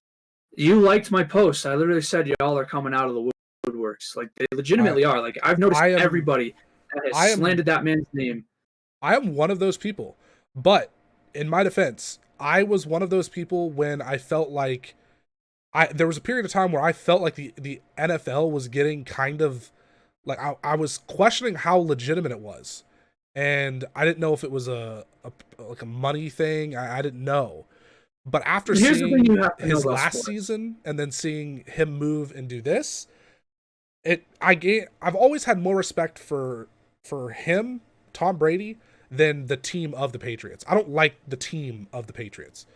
You liked my post. I literally said y'all are coming out of the woodworks. Like, they legitimately are. Like, I've noticed everybody that has slandered that man's name. I am one of those people. But, in my defense, I was one of those people when I felt like there was a period of time where I felt like the NFL was getting kind of like I was questioning how legitimate it was, and I didn't know if it was a money thing. I didn't know, but after seeing his last season and then seeing him move and do this, I've always had more respect for him, Tom Brady, than the team of the Patriots. I don't like the team of the Patriots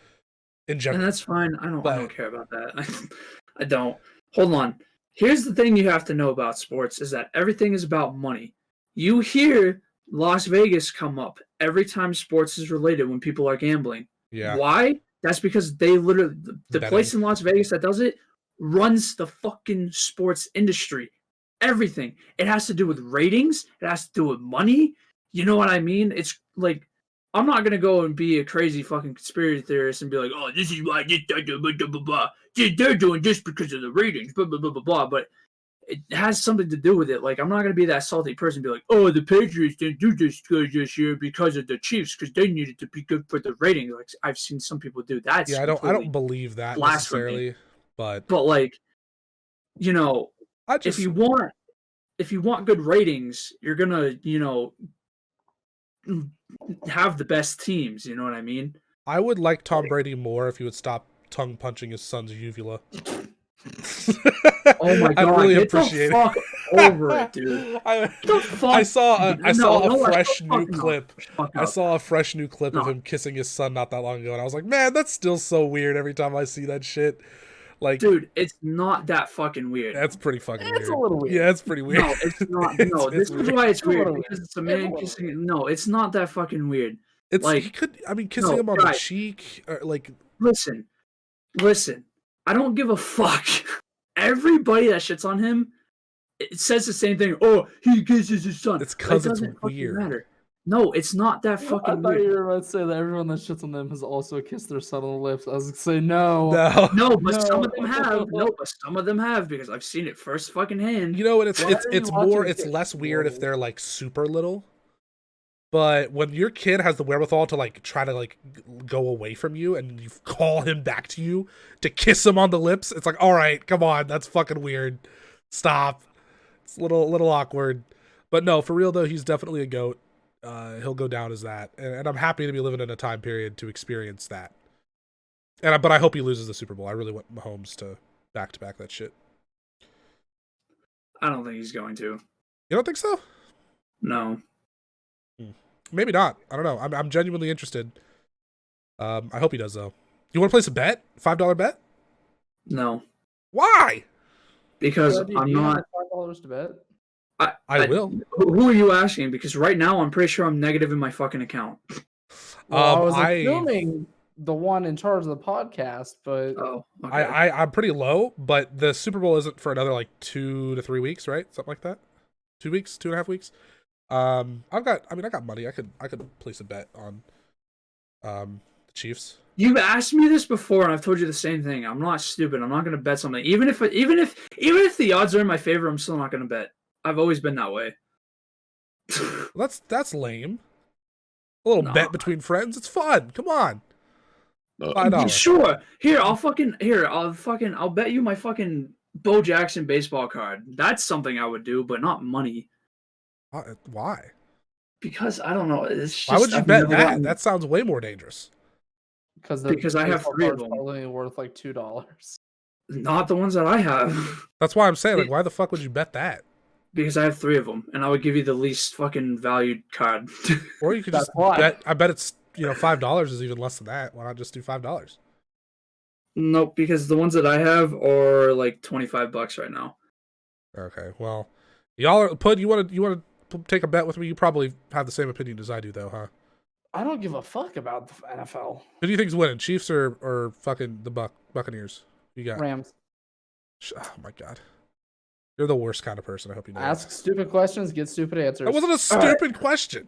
in general. And that's fine. I don't care about that. I don't. Hold on. Here's the thing you have to know about sports is that everything is about money. You hear Las Vegas come up every time sports is related when people are gambling. Yeah. Why? That's because they literally, the place in Las Vegas that does it runs the fucking sports industry. Everything. It has to do with ratings. It has to do with money. You know what I mean? It's like, I'm not going to go and be a crazy fucking conspiracy theorist and be like, oh, this is why they're doing this because of the ratings, blah, blah, blah, blah, blah. But it has something to do with it. Like, I'm not going to be that salty person and be like, oh, the Patriots didn't do this good this year because of the Chiefs, because they needed to be good for the ratings. Like, I've seen some people do that. Yeah, I don't believe that necessarily. But like, you know, if you want good ratings, you're going to, you know, have the best teams, you know what I mean? I would like Tom Brady more if he would stop tongue punching his son's uvula. Oh my god! I really appreciate it. Over it, dude. I saw a fresh new clip. I saw a fresh new clip of him kissing his son not that long ago, and I was like, man, that's still so weird every time I see that shit. Like, dude, it's not that fucking weird. That's pretty fucking weird. It's a little weird. Yeah, it's pretty weird. No, it's not. No, this is why it's weird, because it's a man kissing. No, it's not that fucking weird. It's like, he could. I mean, kissing him on the cheek, or like. Listen. I don't give a fuck. Everybody that shits on him, it says the same thing. Oh, he kisses his son. It's because it's weird. Matter. No, it's not that fucking weird. I thought you were about to say that everyone that shits on them has also kissed their son on the lips. I was going to say no. No, but some of them have. No, but some of them have, because I've seen it first fucking hand. You know, and it's less weird if they're like super little. But when your kid has the wherewithal to like try to like go away from you and you call him back to you to kiss him on the lips, it's like, all right, come on, that's fucking weird. Stop. It's a little awkward. But no, for real though, he's definitely a GOAT. He'll go down as that, and I'm happy to be living in a time period to experience that. But I hope he loses the Super Bowl. I really want Mahomes to back that shit. I don't think he's going to. You don't think so? No. Maybe not. I don't know. I'm genuinely interested. I hope he does though. You want to place a bet? $5 bet? No. Why? Because I'm not. $5 to bet. I will. Who are you asking? Because right now I'm pretty sure I'm negative in my fucking account. Well, I was assuming the one in charge of the podcast, but okay. I'm pretty low. But the Super Bowl isn't for another like 2 to 3 weeks, right? Something like that. 2 weeks, 2.5 weeks. I got money. I could place a bet on the Chiefs. You've asked me this before, and I've told you the same thing. I'm not stupid. I'm not going to bet something. Even if the odds are in my favor, I'm still not going to bet. I've always been that way. That's lame. A little No. bet between friends. It's fun. Come on. $5. Sure. I'll bet you my fucking Bo Jackson baseball card. That's something I would do, but not money. Why? Because I don't know. It's just, Why would you I've bet never that? gotten- That sounds way more dangerous. Because I have baseball 3 of card's them. probably worth like $2. Not the ones that I have. That's why I'm saying, like, why the fuck would you bet that? Because I have 3 of them, and I would give you the least fucking valued card. Or you could That's just why. bet. I bet it's $5 is even less than that. Why not just do $5? Nope, because the ones that I have are like $25 right now. Okay, well, y'all are Pud. You want to take a bet with me? You probably have the same opinion as I do, though, huh? I don't give a fuck about the NFL. Who do you think's winning, Chiefs or fucking the Buccaneers? You got Rams. Oh my god, you're the worst kind of person. I hope you know. Ask stupid questions, get stupid answers. That wasn't a stupid question.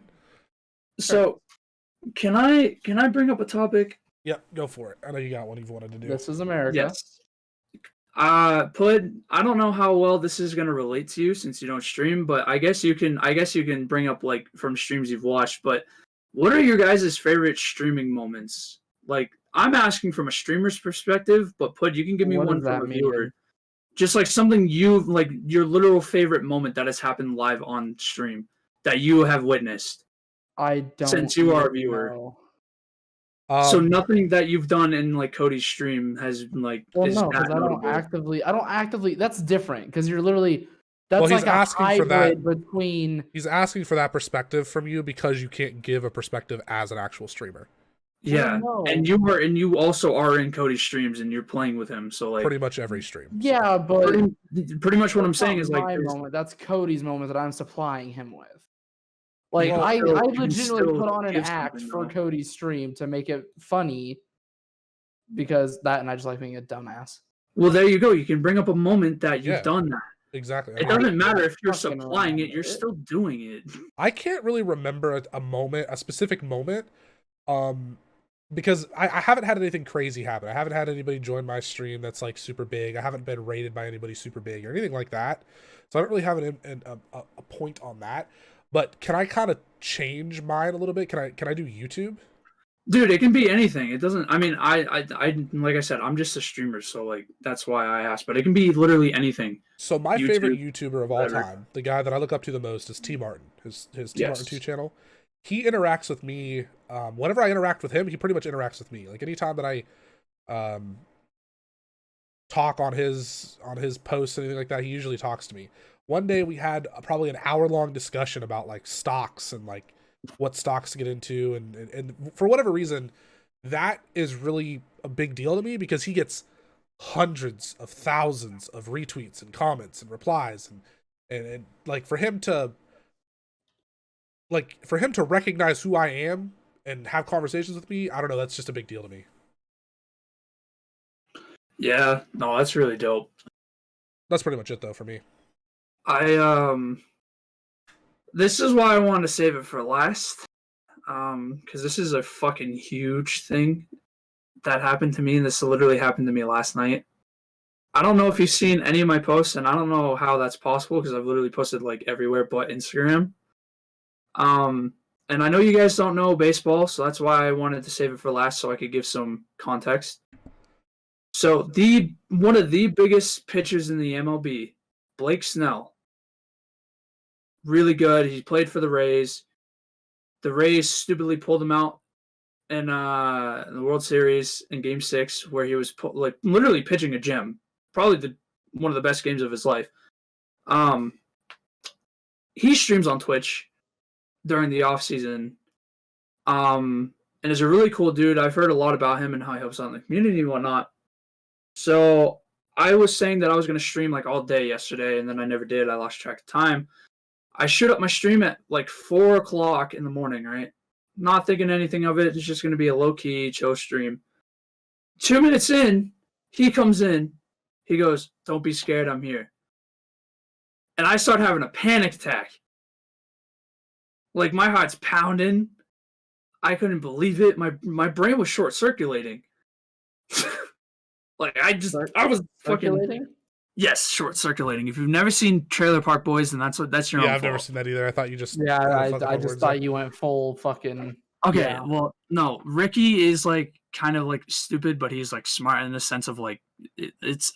So, can I bring up a topic? Yep, go for it. I know you got one you've wanted to do. This is America. Yes. Pud, I don't know how well this is gonna relate to you since you don't stream, but I guess you can bring up like from streams you've watched. But what are your guys' favorite streaming moments? Like, I'm asking from a streamer's perspective, but Pud, you can give me What one does that from a mean? viewer. Just like something you've like your literal favorite moment that has happened live on stream that you have witnessed. I don't. Since you are a even viewer. know. So nothing that you've done in like Cody's stream has like Well, is no, because that I don't notable. actively. That's different because you're literally. That's Well, he's like a asking for that. hybrid between. He's asking for that perspective from you because you can't give a perspective as an actual streamer. Yeah, Well, no. and you also are in Cody's streams and you're playing with him. So like Pretty much every stream. so. Yeah, but pretty much what I'm that's saying not is like my there's- moment. That's Cody's moment that I'm supplying him with. Like Well, I still- you can legitimately still put on an give act something, for though. Cody's stream to make it funny because that, and I just like being a dumbass. well, there you go. You can bring up a moment that you've Yeah. done that. Exactly. It doesn't matter if you're fucking supplying it; remember you're it. still doing it. I can't really remember a moment, a specific moment, because I haven't had anything crazy happen. I haven't had anybody join my stream that's like super big. I haven't been rated by anybody super big or anything like that. So I don't really have a point on that. But can I kind of change mine a little bit? Can I do YouTube? Dude, it can be anything. It doesn't. I mean, I like I said, I'm just a streamer, so like that's why I asked. But it can be literally anything. So my favorite YouTuber of all whatever. time, the guy that I look up to the most, is Tmartn. His Yes. Tmartn 2 channel. He interacts with me. Whenever I interact with him, he pretty much interacts with me. Like anytime that I talk on his posts and anything like that, he usually talks to me. One day we had probably an hour-long discussion about like stocks and like what stocks to get into, and for whatever reason, that is really a big deal to me because he gets hundreds of thousands of retweets and comments and replies, and like for him to recognize who I am and have conversations with me, I don't know, that's just a big deal to me. Yeah, no, that's really dope. That's pretty much it though for me. This is why I wanted to save it for last. Because this is a fucking huge thing that happened to me, and this literally happened to me last night. I don't know if you've seen any of my posts, and I don't know how that's possible because I've literally posted like everywhere but Instagram. And I know you guys don't know baseball, so that's why I wanted to save it for last so I could give some context. So one of the biggest pitchers in the MLB, Blake Snell, really good. He played for the Rays. The Rays stupidly pulled him out in the World Series in Game 6, where he was literally pitching a gem, probably one of the best games of his life. He streams on Twitch during the off season, and is a really cool dude. I've heard a lot about him and how he helps out in the community and whatnot. So I was saying that I was going to stream like all day yesterday, and then I never did. I lost track of time. I shoot up my stream at like 4 o'clock in the morning, right? Not thinking anything of it. It's just going to be a low-key, chill stream. 2 minutes in, he comes in. He goes, "Don't be scared, I'm here." And I start having a panic attack. Like, my heart's pounding. I couldn't believe it. My brain was short-circulating. Like, I was fucking... Circulating? Yes, short circulating. If you've never seen Trailer Park Boys, then that's your own I've fault. never seen that either. I thought you just I just thought you went full fucking. Okay, Yeah. well, no, Ricky is like kind of like stupid, but he's like smart in the sense of like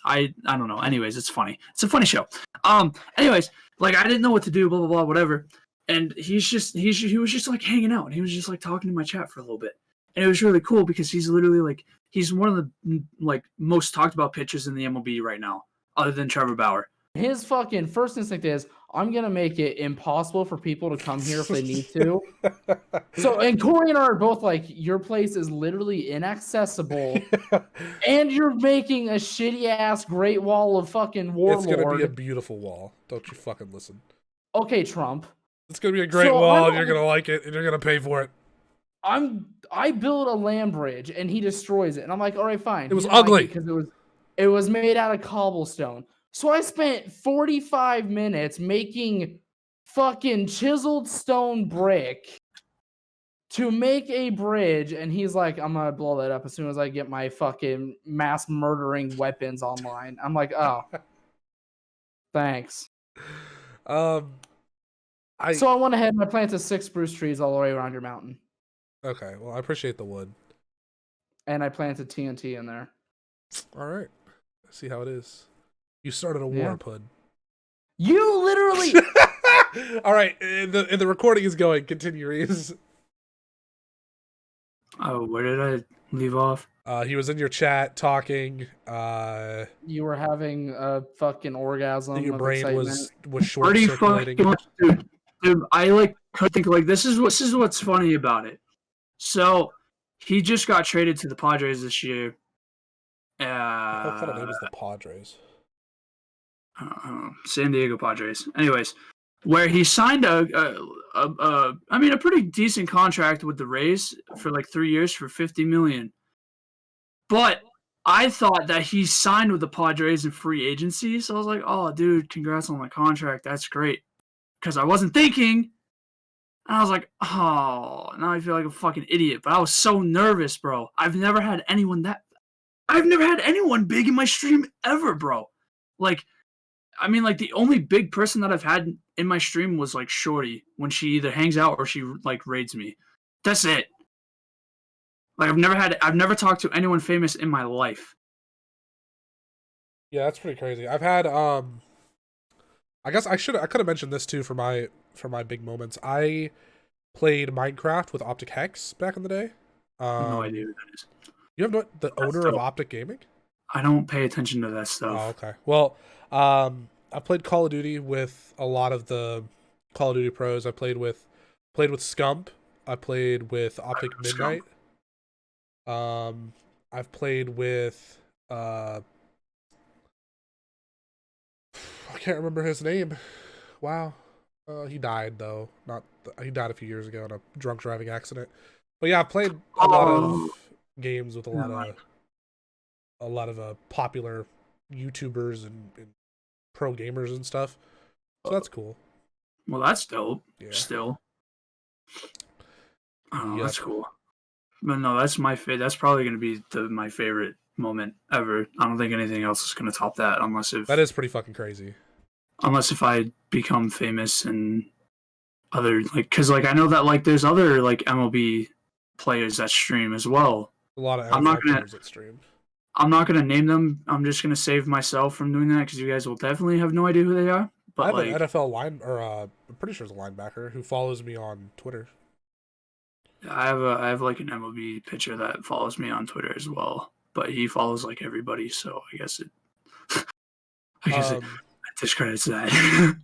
I don't know. Anyways, it's funny. It's a funny show. Anyways, like I didn't know what to do, blah blah blah, whatever. And he was just like hanging out, and he was just like talking to my chat for a little bit, and it was really cool because he's literally like he's one of the like most talked about pitchers in the MLB right now, other than Trevor Bauer. His fucking first instinct is, I'm going to make it impossible for people to come here if they need to. So, and Corey and I are both like, your place is literally inaccessible. And you're making a shitty ass Great Wall of fucking Warlord. It's going to be a beautiful wall. Don't you fucking listen. Okay, Trump. It's going to be a great wall, and you're going to like it, and you're going to pay for it. I build a land bridge, and he destroys it. And I'm like, all right, fine. It was ugly. Because it was made out of cobblestone. So I spent 45 minutes making fucking chiseled stone brick to make a bridge, and he's like, I'm gonna blow that up as soon as I get my fucking mass murdering weapons online. I'm like, oh, thanks. So I went ahead and I planted 6 spruce trees all the way around your mountain. Okay, well, I appreciate the wood. And I planted TNT in there. All right. Let's see how it is. You started a war, Pud. You literally. All right, and the recording is going. Continue, Reeves. Oh, where did I leave off? He was in your chat talking. You were having a fucking orgasm. Your brain excitement. was short circulating. Dude, I like could think like this is what's funny about it. So he just got traded to the Padres this year. I thought it was the Padres. San Diego Padres. Anyways, where he signed a pretty decent contract with the Rays for like 3 years for $50 million. But I thought that he signed with the Padres in free agency, so I was like, "Oh, dude, congrats on the contract. That's great." Because I wasn't thinking, and I was like, "Oh, now I feel like a fucking idiot." But I was so nervous, bro. I've never had anyone big in my stream ever, bro. Like. I mean, like, the only big person that I've had in my stream was, like, Shorty, when she either hangs out or she, like, raids me. That's it. Like, I've never talked to anyone famous in my life. Yeah, that's pretty crazy. I've had, I guess I could have mentioned this, too, for my big moments. I played Minecraft with Optic Hex back in the day. No idea who that is. You have the owner of Optic Gaming? I don't pay attention to that stuff. Oh, okay. Well, I played Call of Duty with a lot of the Call of Duty pros. I played with Scump. I played with Optic Midnight. I've played with I can't remember his name. Wow. He died though. He died a few years ago in a drunk driving accident. But yeah, I've played a lot of games with a lot of popular YouTubers and pro gamers and stuff. So that's cool. Well, that's dope. Yeah. Still. Oh, yep. That's cool. But no, that's that's probably going to be my favorite moment ever. I don't think anything else is going to top that that is pretty fucking crazy. Unless if I become famous and other because I know that there's other MLB players that stream as well. A lot of NFL players that stream. I'm not gonna name them. I'm just gonna save myself from doing that because you guys will definitely have no idea who they are. But I have an NFL I'm pretty sure it's a linebacker who follows me on Twitter. I have an MLB pitcher that follows me on Twitter as well, but he follows everybody, so I guess it discredits that.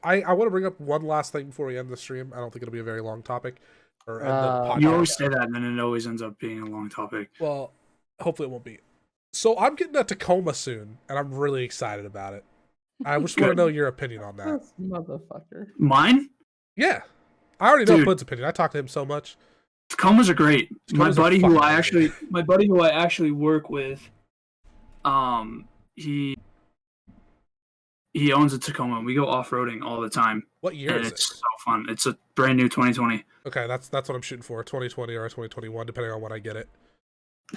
I want to bring up one last thing before we end the stream. I don't think it'll be a very long topic. Or end the podcast. You always say that, and then it always ends up being a long topic. Well, hopefully it won't be. So I'm getting to Tacoma soon, and I'm really excited about it. I just want to know your opinion on that. Motherfucker. Mine? Yeah. I already know Pud's opinion. I talk to him so much. Tacomas are great. My buddy who I actually work with, he owns a Tacoma. We go off-roading all the time. What year is it? It's so fun. It's a brand new 2020. Okay, that's what I'm shooting for. 2020 or 2021, depending on when I get it.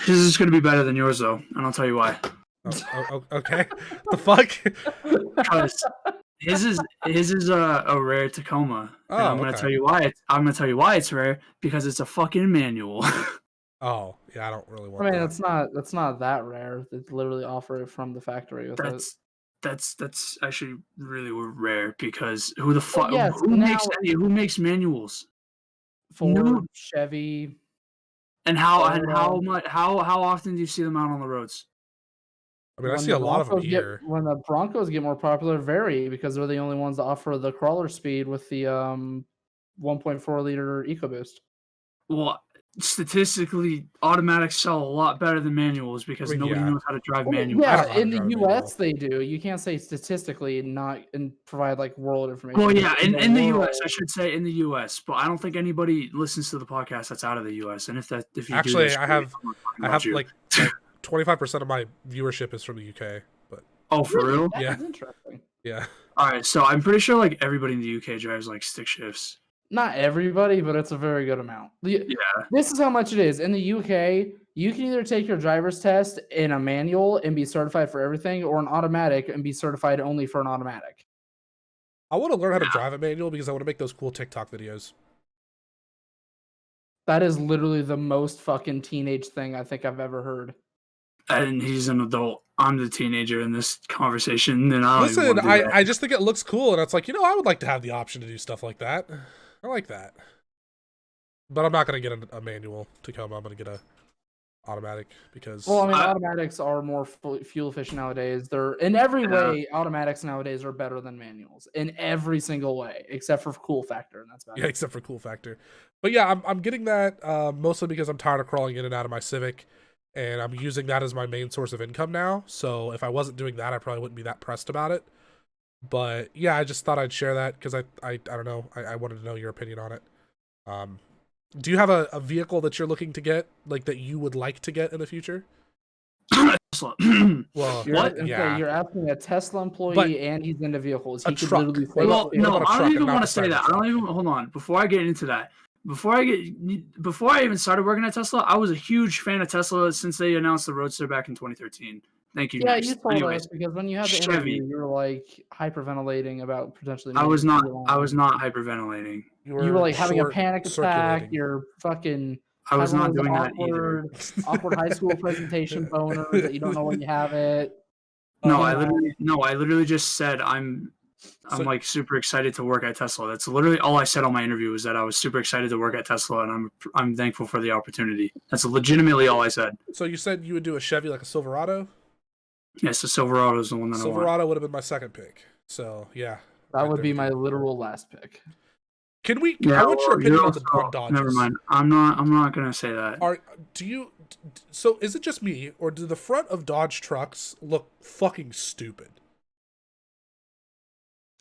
His is going to be better than yours, though, and I'll tell you why. Okay. The fuck? Because his is a rare Tacoma, and Oh, I'm gonna okay. tell you why. I'm gonna tell you why it's rare, because it's a fucking manual. Oh, yeah, I don't really I want mean, that. that's not that rare. They literally offer it from the factory with it. That's actually really rare, because who the But fuck yes, now who makes manuals? Ford, Chevy, And Toyota. how often do you see them out on the roads? I mean, I see a lot of them here. When the Broncos get more popular, vary because they're the only ones that offer the crawler speed with the 1.4 liter EcoBoost. Well, statistically, automatics sell a lot better than manuals, because I mean, nobody yeah. knows how to drive Well, manuals. I don't yeah, know how to in the drive a US manual. they do. You can't say statistically and provide like world information. Well, yeah, in the US, world- I should say in the US, but I don't think anybody listens to the podcast that's out of the US. And if you do, Actually, that's I great. have I'm not talking I about have you. like 25% of my viewership is from the UK, but Oh, for Really? real? That Yeah. is interesting. yeah. All right, so I'm pretty sure like everybody in the UK drives like stick shifts. Not everybody, but it's a very good amount. Yeah. This is how much it is. In the UK, you can either take your driver's test in a manual and be certified for everything, or an automatic and be certified only for an automatic. I want to learn how to Yeah. drive a manual because I want to make those cool TikTok videos. That is literally the most fucking teenage thing I think I've ever heard. And he's an adult. I'm the teenager in this conversation, and I don't even Listen, want to do that. I just think it looks cool, and it's like, I would like to have the option to do stuff like that. I like that. But I'm not going to get a manual Tacoma. I'm going to get a automatic because... Well, I mean, automatics are more fuel efficient nowadays. They're in every way. Automatics nowadays are better than manuals in every single way, except for cool factor, and that's about yeah, it. except for cool factor. But yeah, I'm getting that mostly because I'm tired of crawling in and out of my Civic, and I'm using that as my main source of income now. So if I wasn't doing that, I probably wouldn't be that pressed about it. But yeah, I just thought I'd share that because I don't know. I wanted to know your opinion on it. Do you have a vehicle that you're looking to get, like that you would like to get in the future? Tesla. Well, You're asking a Tesla employee, and he's into vehicles. He could truck. literally say, Well, What no, about a I truck don't and even not want the to say that. I Cybertruck? don't even hold on. Before I get into that, before I even started working at Tesla, I was a huge fan of Tesla since they announced the Roadster back in 2013. Thank you. yeah, next. you told Anyways, us because when you had the Chevy. interview, you were like hyperventilating about potentially. I was making not. I was not hyperventilating. You were like having a short panic attack. circulating. You're fucking. I was not having doing those that either. awkward high school presentation boner that you don't know when you have it. No, I literally just said I'm So- like super excited to work at Tesla. That's literally all I said on my interview, was that I was super excited to work at Tesla, and I'm thankful for the opportunity. That's legitimately all I said. So you said you would do a Chevy, like a Silverado? Yes, the Silverado is the one that I want. Silverado would have been my second pick. So yeah. That would there be we my go. literal last pick. Can we? Yeah, I want your opinion on the also, Dodges. never mind. I'm not gonna say that. So is it just me, or do the front of Dodge trucks look fucking stupid?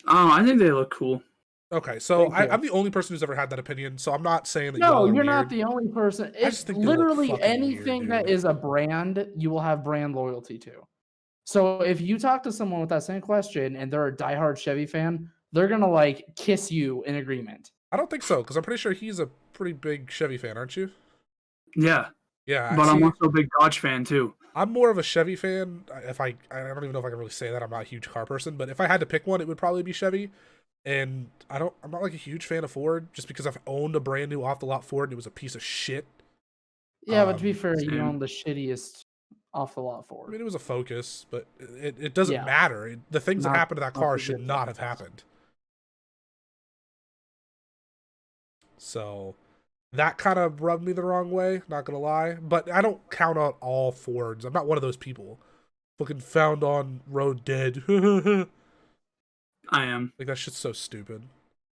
I think they look cool. Okay, so Thank you. I'm the only person who's ever had that opinion, so I'm not saying that No, y'all are you're weird. not the only person. just It's think they look literally fucking anything weird, that dude. is a brand, you will have brand loyalty to. So if you talk to someone with that same question and they're a diehard Chevy fan, they're gonna like kiss you in agreement. I don't think so, because I'm pretty sure he's a pretty big Chevy fan, aren't you? Yeah, Yeah, but I'm see, also a big Dodge fan too. I'm more of a Chevy fan. I don't even know if I can really say that. I'm not a huge car person, but if I had to pick one, it would probably be Chevy. And I'm not like a huge fan of Ford, just because I've owned a brand new off the lot Ford and it was a piece of shit. Yeah, but to be fair, same. you own the shittiest off the lot I Ford. mean, it was a Focus, but it doesn't Yeah. matter. The things that Not- happened to that not car the should good not have things. happened. So that kind of rubbed me the wrong way, not gonna lie. But I don't count out all Fords. I'm not one of those people. Fucking found on road dead. Like, I am, that shit's so stupid.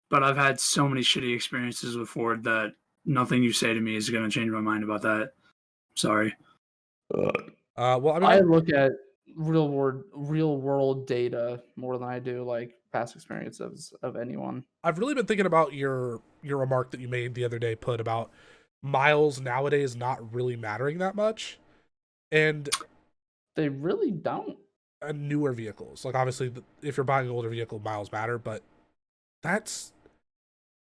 but I've had so many shitty experiences with Ford that nothing you say to me is gonna change my mind about that. Sorry. Well, I mean, I look at real world data more than I do like past experiences of anyone. I've really been thinking about your remark that you made the other day, put about miles nowadays not really mattering that much, and They really don't. newer vehicles. Like, obviously, if you're buying an older vehicle, miles matter, but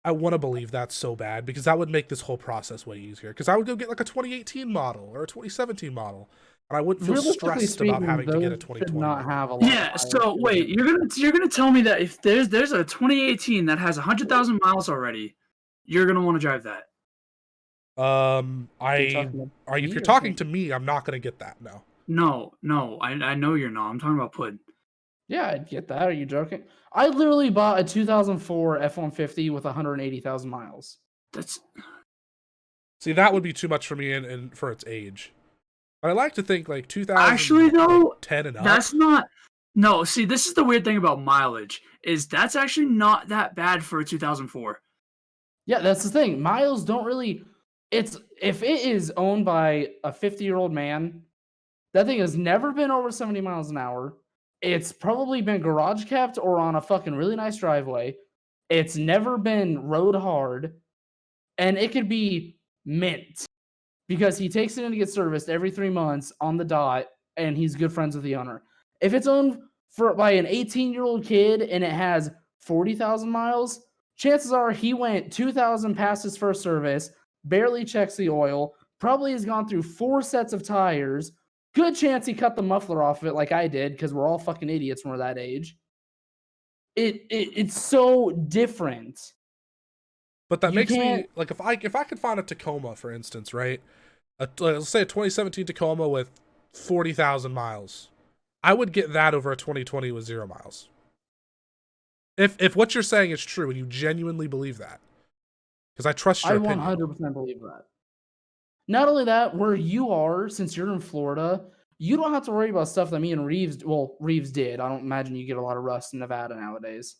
I want to believe that's so bad, because that would make this whole process way easier. Because I would go get like a 2018 model or a 2017 model, and I wouldn't feel Realistically stressed about speaking, having to get a those 2020. should not have a lot. Yeah. of So mileage. wait, you're gonna tell me that if there's a 2018 that has 100,000 miles already, you're gonna want to drive that? If you're talking to me, I'm not gonna get that. No. No. I know you're not. I'm talking about Pud. Yeah, I'd get that. Are you joking? I literally bought a 2004 F-150 with 180,000 miles. That's See, that would be too much for me and for its age. But I like to think like 2000. actually though. 10 and up. That's not. No, see, this is the weird thing about mileage is that's actually not that bad for a 2004. Yeah, that's the thing. Miles don't really. It's if it is owned by a 50-year-old man, that thing has never been over 70 miles an hour. It's probably been garage kept or on a fucking really nice driveway. It's never been road hard, and it could be mint because he takes it in to get serviced every 3 months on the dot, and he's good friends with the owner. If it's owned by an 18-year-old kid and it has 40,000 miles, chances are he went 2,000 past his first service, barely checks the oil, probably has gone through 4 sets of tires. Good chance he cut the muffler off of it like I did because we're all fucking idiots when we're that age. It's so different. But that You makes me can't- like if I could find a Tacoma, for instance, right? Let's say a 2017 Tacoma with 40,000 miles. I would get that over a 2020 with 0 miles. If what you're saying is true and you genuinely believe that, because I trust your I opinion. 100% believe that. Not only that, where you are, since you're in Florida, you don't have to worry about stuff that me and Reeves, well, Reeves did. I don't imagine you get a lot of rust in Nevada nowadays.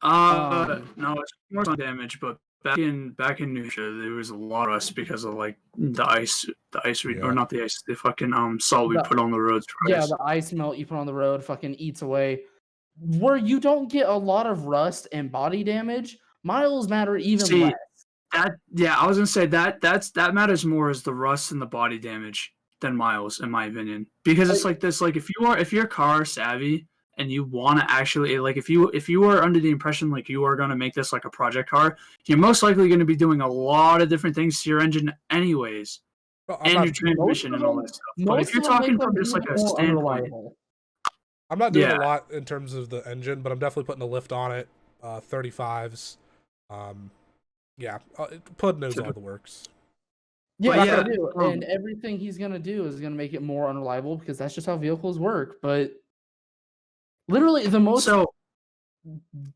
No, it's more sun damage, but back in New Hampshire, there was a lot of rust because of like the ice or not the ice, the fucking salt we put on the roads. Yeah, the ice melt you put on the road fucking eats away. Where you don't get a lot of rust and body damage, miles matter even less. I was gonna say that matters more as the rust and the body damage than miles, in my opinion, because it's like this. Like if you're car savvy and you want to actually like if you are under the impression like you are gonna make this like a project car, you're most likely going to be doing a lot of different things to your engine anyways, and your transmission and all that stuff. But if you're talking from just like a standpoint, I'm not doing a lot in terms of the engine, but I'm definitely putting a lift on it. 35s. Yeah, Pud knows all the works. Yeah, do. And everything he's gonna do is gonna make it more unreliable because that's just how vehicles work. But literally, the most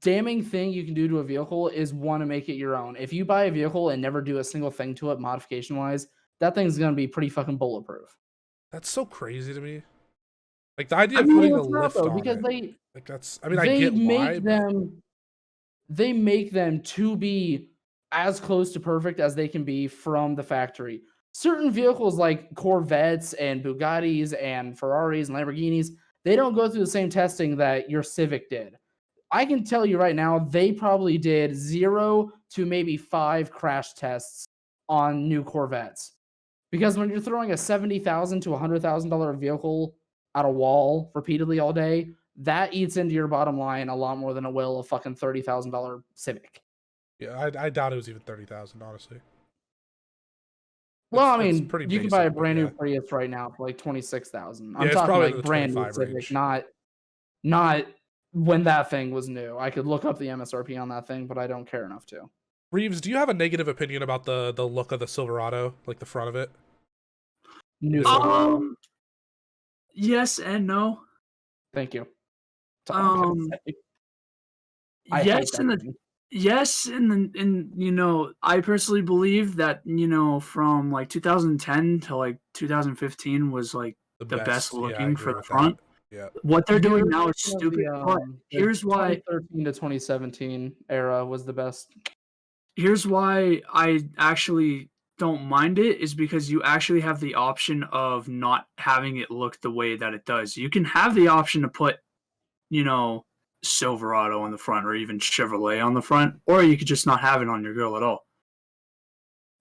damning thing you can do to a vehicle is want to make it your own. If you buy a vehicle and never do a single thing to it, modification wise, that thing's gonna be pretty fucking bulletproof. That's so crazy to me. Like the idea of putting a lift on because it. Like that's. I mean, I get why. They make them to be as close to perfect as they can be from the factory. Certain vehicles like Corvettes and Bugattis and Ferraris and Lamborghinis, they don't go through the same testing that your Civic did. I can tell you right now, they probably did 0 to maybe 5 crash tests on new Corvettes. Because when you're throwing a $70,000 to $100,000 vehicle at a wall repeatedly all day, that eats into your bottom line a lot more than it will a fucking $30,000 Civic. Yeah, I doubt it was even 30,000, honestly. Well, I mean, you can buy a brand new Prius right now for like 26,000. I'm talking like brand new Civic, not when that thing was new. I could look up the MSRP on that thing, but I don't care enough to. Reeves, do you have a negative opinion about the look of the Silverado, like the front of it? Yes and no. Thank you. Yes, and you know, I personally believe that, you know, from like 2010 to like 2015 was like the best looking for the front. Yeah. What they're doing now is stupid. But here's why 2013 to 2017 era was the best. Here's why I actually don't mind it is because you actually have the option of not having it look the way that it does. You can have the option to put, you know, Silverado on the front or even Chevrolet on the front, or you could just not have it on your grill at all.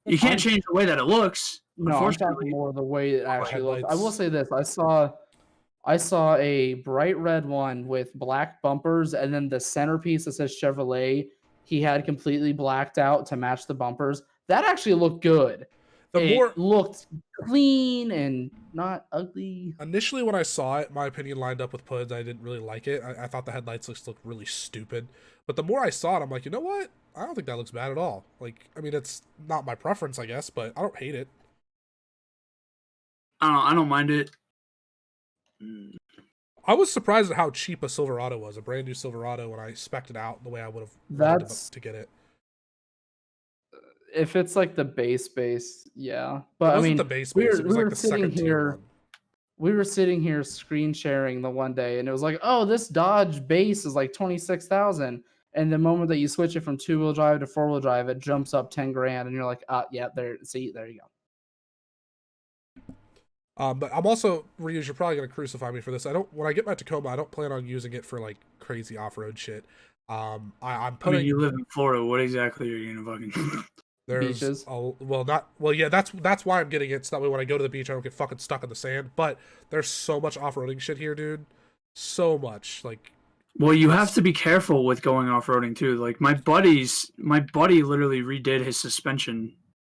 You can't change the way that it looks. No, I'm talking more the way it actually looks. I will say this: I saw a bright red one with black bumpers, and then the centerpiece that says Chevrolet, he had completely blacked out to match the bumpers. That actually looked good. it looked clean and not ugly. Initially, when I saw it, my opinion lined up with Pud's. I didn't really like it. I thought the headlights looked really stupid. But the more I saw it, I'm like, you know what? I don't think that looks bad at all. Like, I mean, it's not my preference, I guess, but I don't hate it. I don't mind it. I was surprised at how cheap a Silverado was, a brand new Silverado, when I spec'd it out the way I would have wanted to get it. If it's like the base, yeah. But I mean, the base, it was like the second tier one. We were sitting here screen sharing the one day, and it was like, oh, this Dodge base is like 26,000. And the moment that you switch it from 2-wheel drive to 4-wheel drive, it jumps up 10 grand, and you're like, yeah, there you go. But I'm also, Ryuj, you're probably gonna crucify me for this. When I get my Tacoma, I don't plan on using it for like crazy off-road shit. I'm putting. I mean, you live in Florida. What exactly are you gonna fucking? Beaches. Yeah, that's why I'm getting it, so that way when I go to the beach, I don't get fucking stuck in the sand. But there's so much off-roading shit here, dude. So much, like. Well, you have to be careful with going off-roading too. Like my buddy literally redid his suspension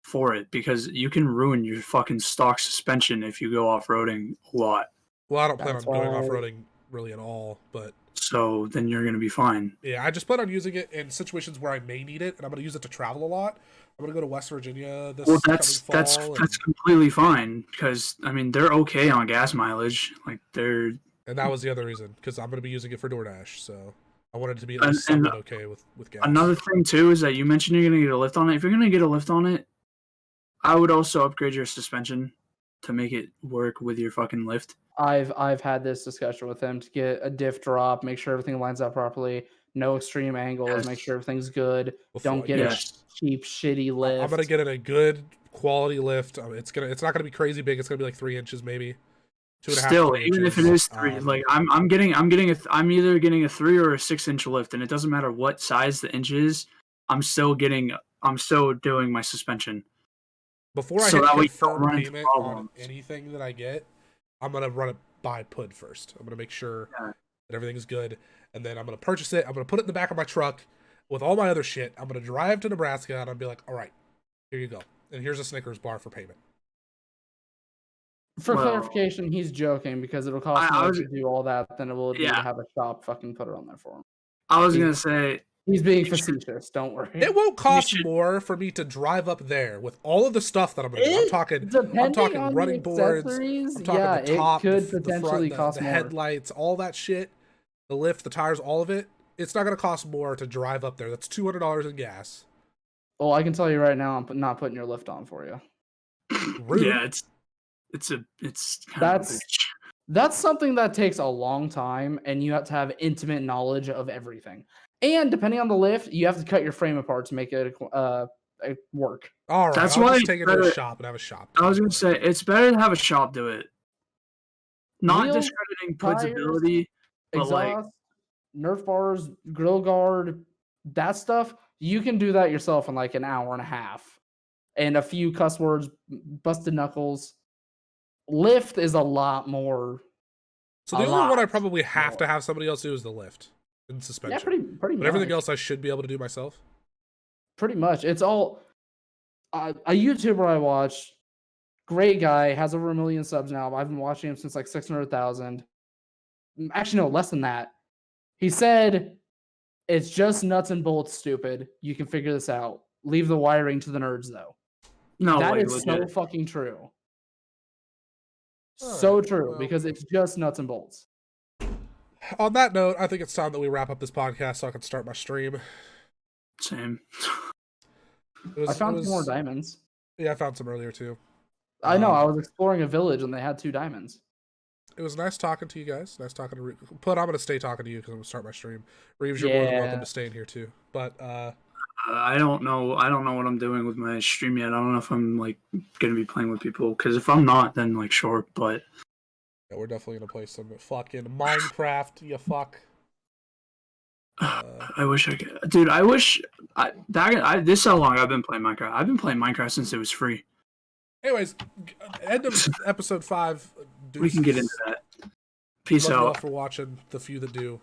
for it because you can ruin your fucking stock suspension if you go off-roading a lot. Well, I don't plan on going off-roading really at all, but. So then you're gonna be fine. Yeah, I just plan on using it in situations where I may need it, and I'm gonna use it to travel a lot. I'm gonna go to West Virginia this coming fall. That's completely fine because I mean they're okay on gas mileage. Like they're. And that was the other reason, because I'm gonna be using it for DoorDash, so I wanted it to be at least somewhat okay with gas. Another thing too is that you mentioned you're gonna get a lift on it. If you're gonna get a lift on it, I would also upgrade your suspension to make it work with your fucking lift. I've had this discussion with him to get a diff drop, make sure everything lines up properly, no extreme angles, make sure everything's good. Don't get a cheap, shitty lift. I'm gonna get it a good quality lift. It's not gonna be crazy big. It's gonna be like 3 inches maybe. 2.5. Still, even if it is 3, like I'm either getting a 3 or a 6-inch lift, and it doesn't matter what size the inch is. I'm still doing my suspension. Before I hit confirm payment on anything that I get, I'm gonna run it by Pud first. I'm gonna make sure that everything's good, and then I'm gonna purchase it. I'm gonna put it in the back of my truck with all my other shit. I'm gonna drive to Nebraska, and I'll be like, all right, here you go, and here's a Snickers bar for payment. For clarification, he's joking because it'll cost more to do all that than it will to have a shop fucking put it on there for him. I was gonna say he's being facetious. Don't worry. It won't cost more for me to drive up there with all of the stuff that I'm gonna do. I'm talking running boards. I'm talking the top, it could potentially cost the more. Headlights, all that shit, the lift, the tires, all of it. It's not gonna cost more to drive up there. That's $200 in gas. Well, I can tell you right now, I'm not putting your lift on for you. Rude. Yeah, that's something that takes a long time, and you have to have intimate knowledge of everything. And depending on the lift, you have to cut your frame apart to make it work. All right, that's I'll why just take it to a shop and have a shop. I was gonna say it's better to have a shop do it. Not discrediting Pud's ability, but exhaust, Nerf bars, grill guard, that stuff. You can do that yourself in like an hour and a half, and a few cuss words, busted knuckles. Lift is a lot more. So the only one I probably have to have somebody else do is the lift and suspension. Yeah, pretty much. But everything else I should be able to do myself. Pretty much. It's all a YouTuber I watch. Great guy, has over 1 million subs now. I've been watching him since like 600,000. Actually, no, less than that. He said, "It's just nuts and bolts, stupid. You can figure this out. Leave the wiring to the nerds, though." No, that is so fucking true. So true, because it's just nuts and bolts. On that note, I think it's time that we wrap up this podcast so I can start my stream. Same. I found some more diamonds. Yeah, I found some earlier too. I know, I was exploring a village and they had 2 diamonds. It was nice talking to you guys. Nice talking to Put. I'm going to stay talking to you because I'm going to start my stream. Reeves, you're more than welcome to stay in here too. But I don't know what I'm doing with my stream yet. I don't know if I'm like gonna be playing with people, because if I'm not, then like sure. But yeah, we're definitely gonna play some fucking Minecraft. You fuck. I wish I could, dude. This is how long I've been playing Minecraft. I've been playing Minecraft since it was free. Anyways, end of episode 5. We can get into that. Peace out. For watching, the few that do.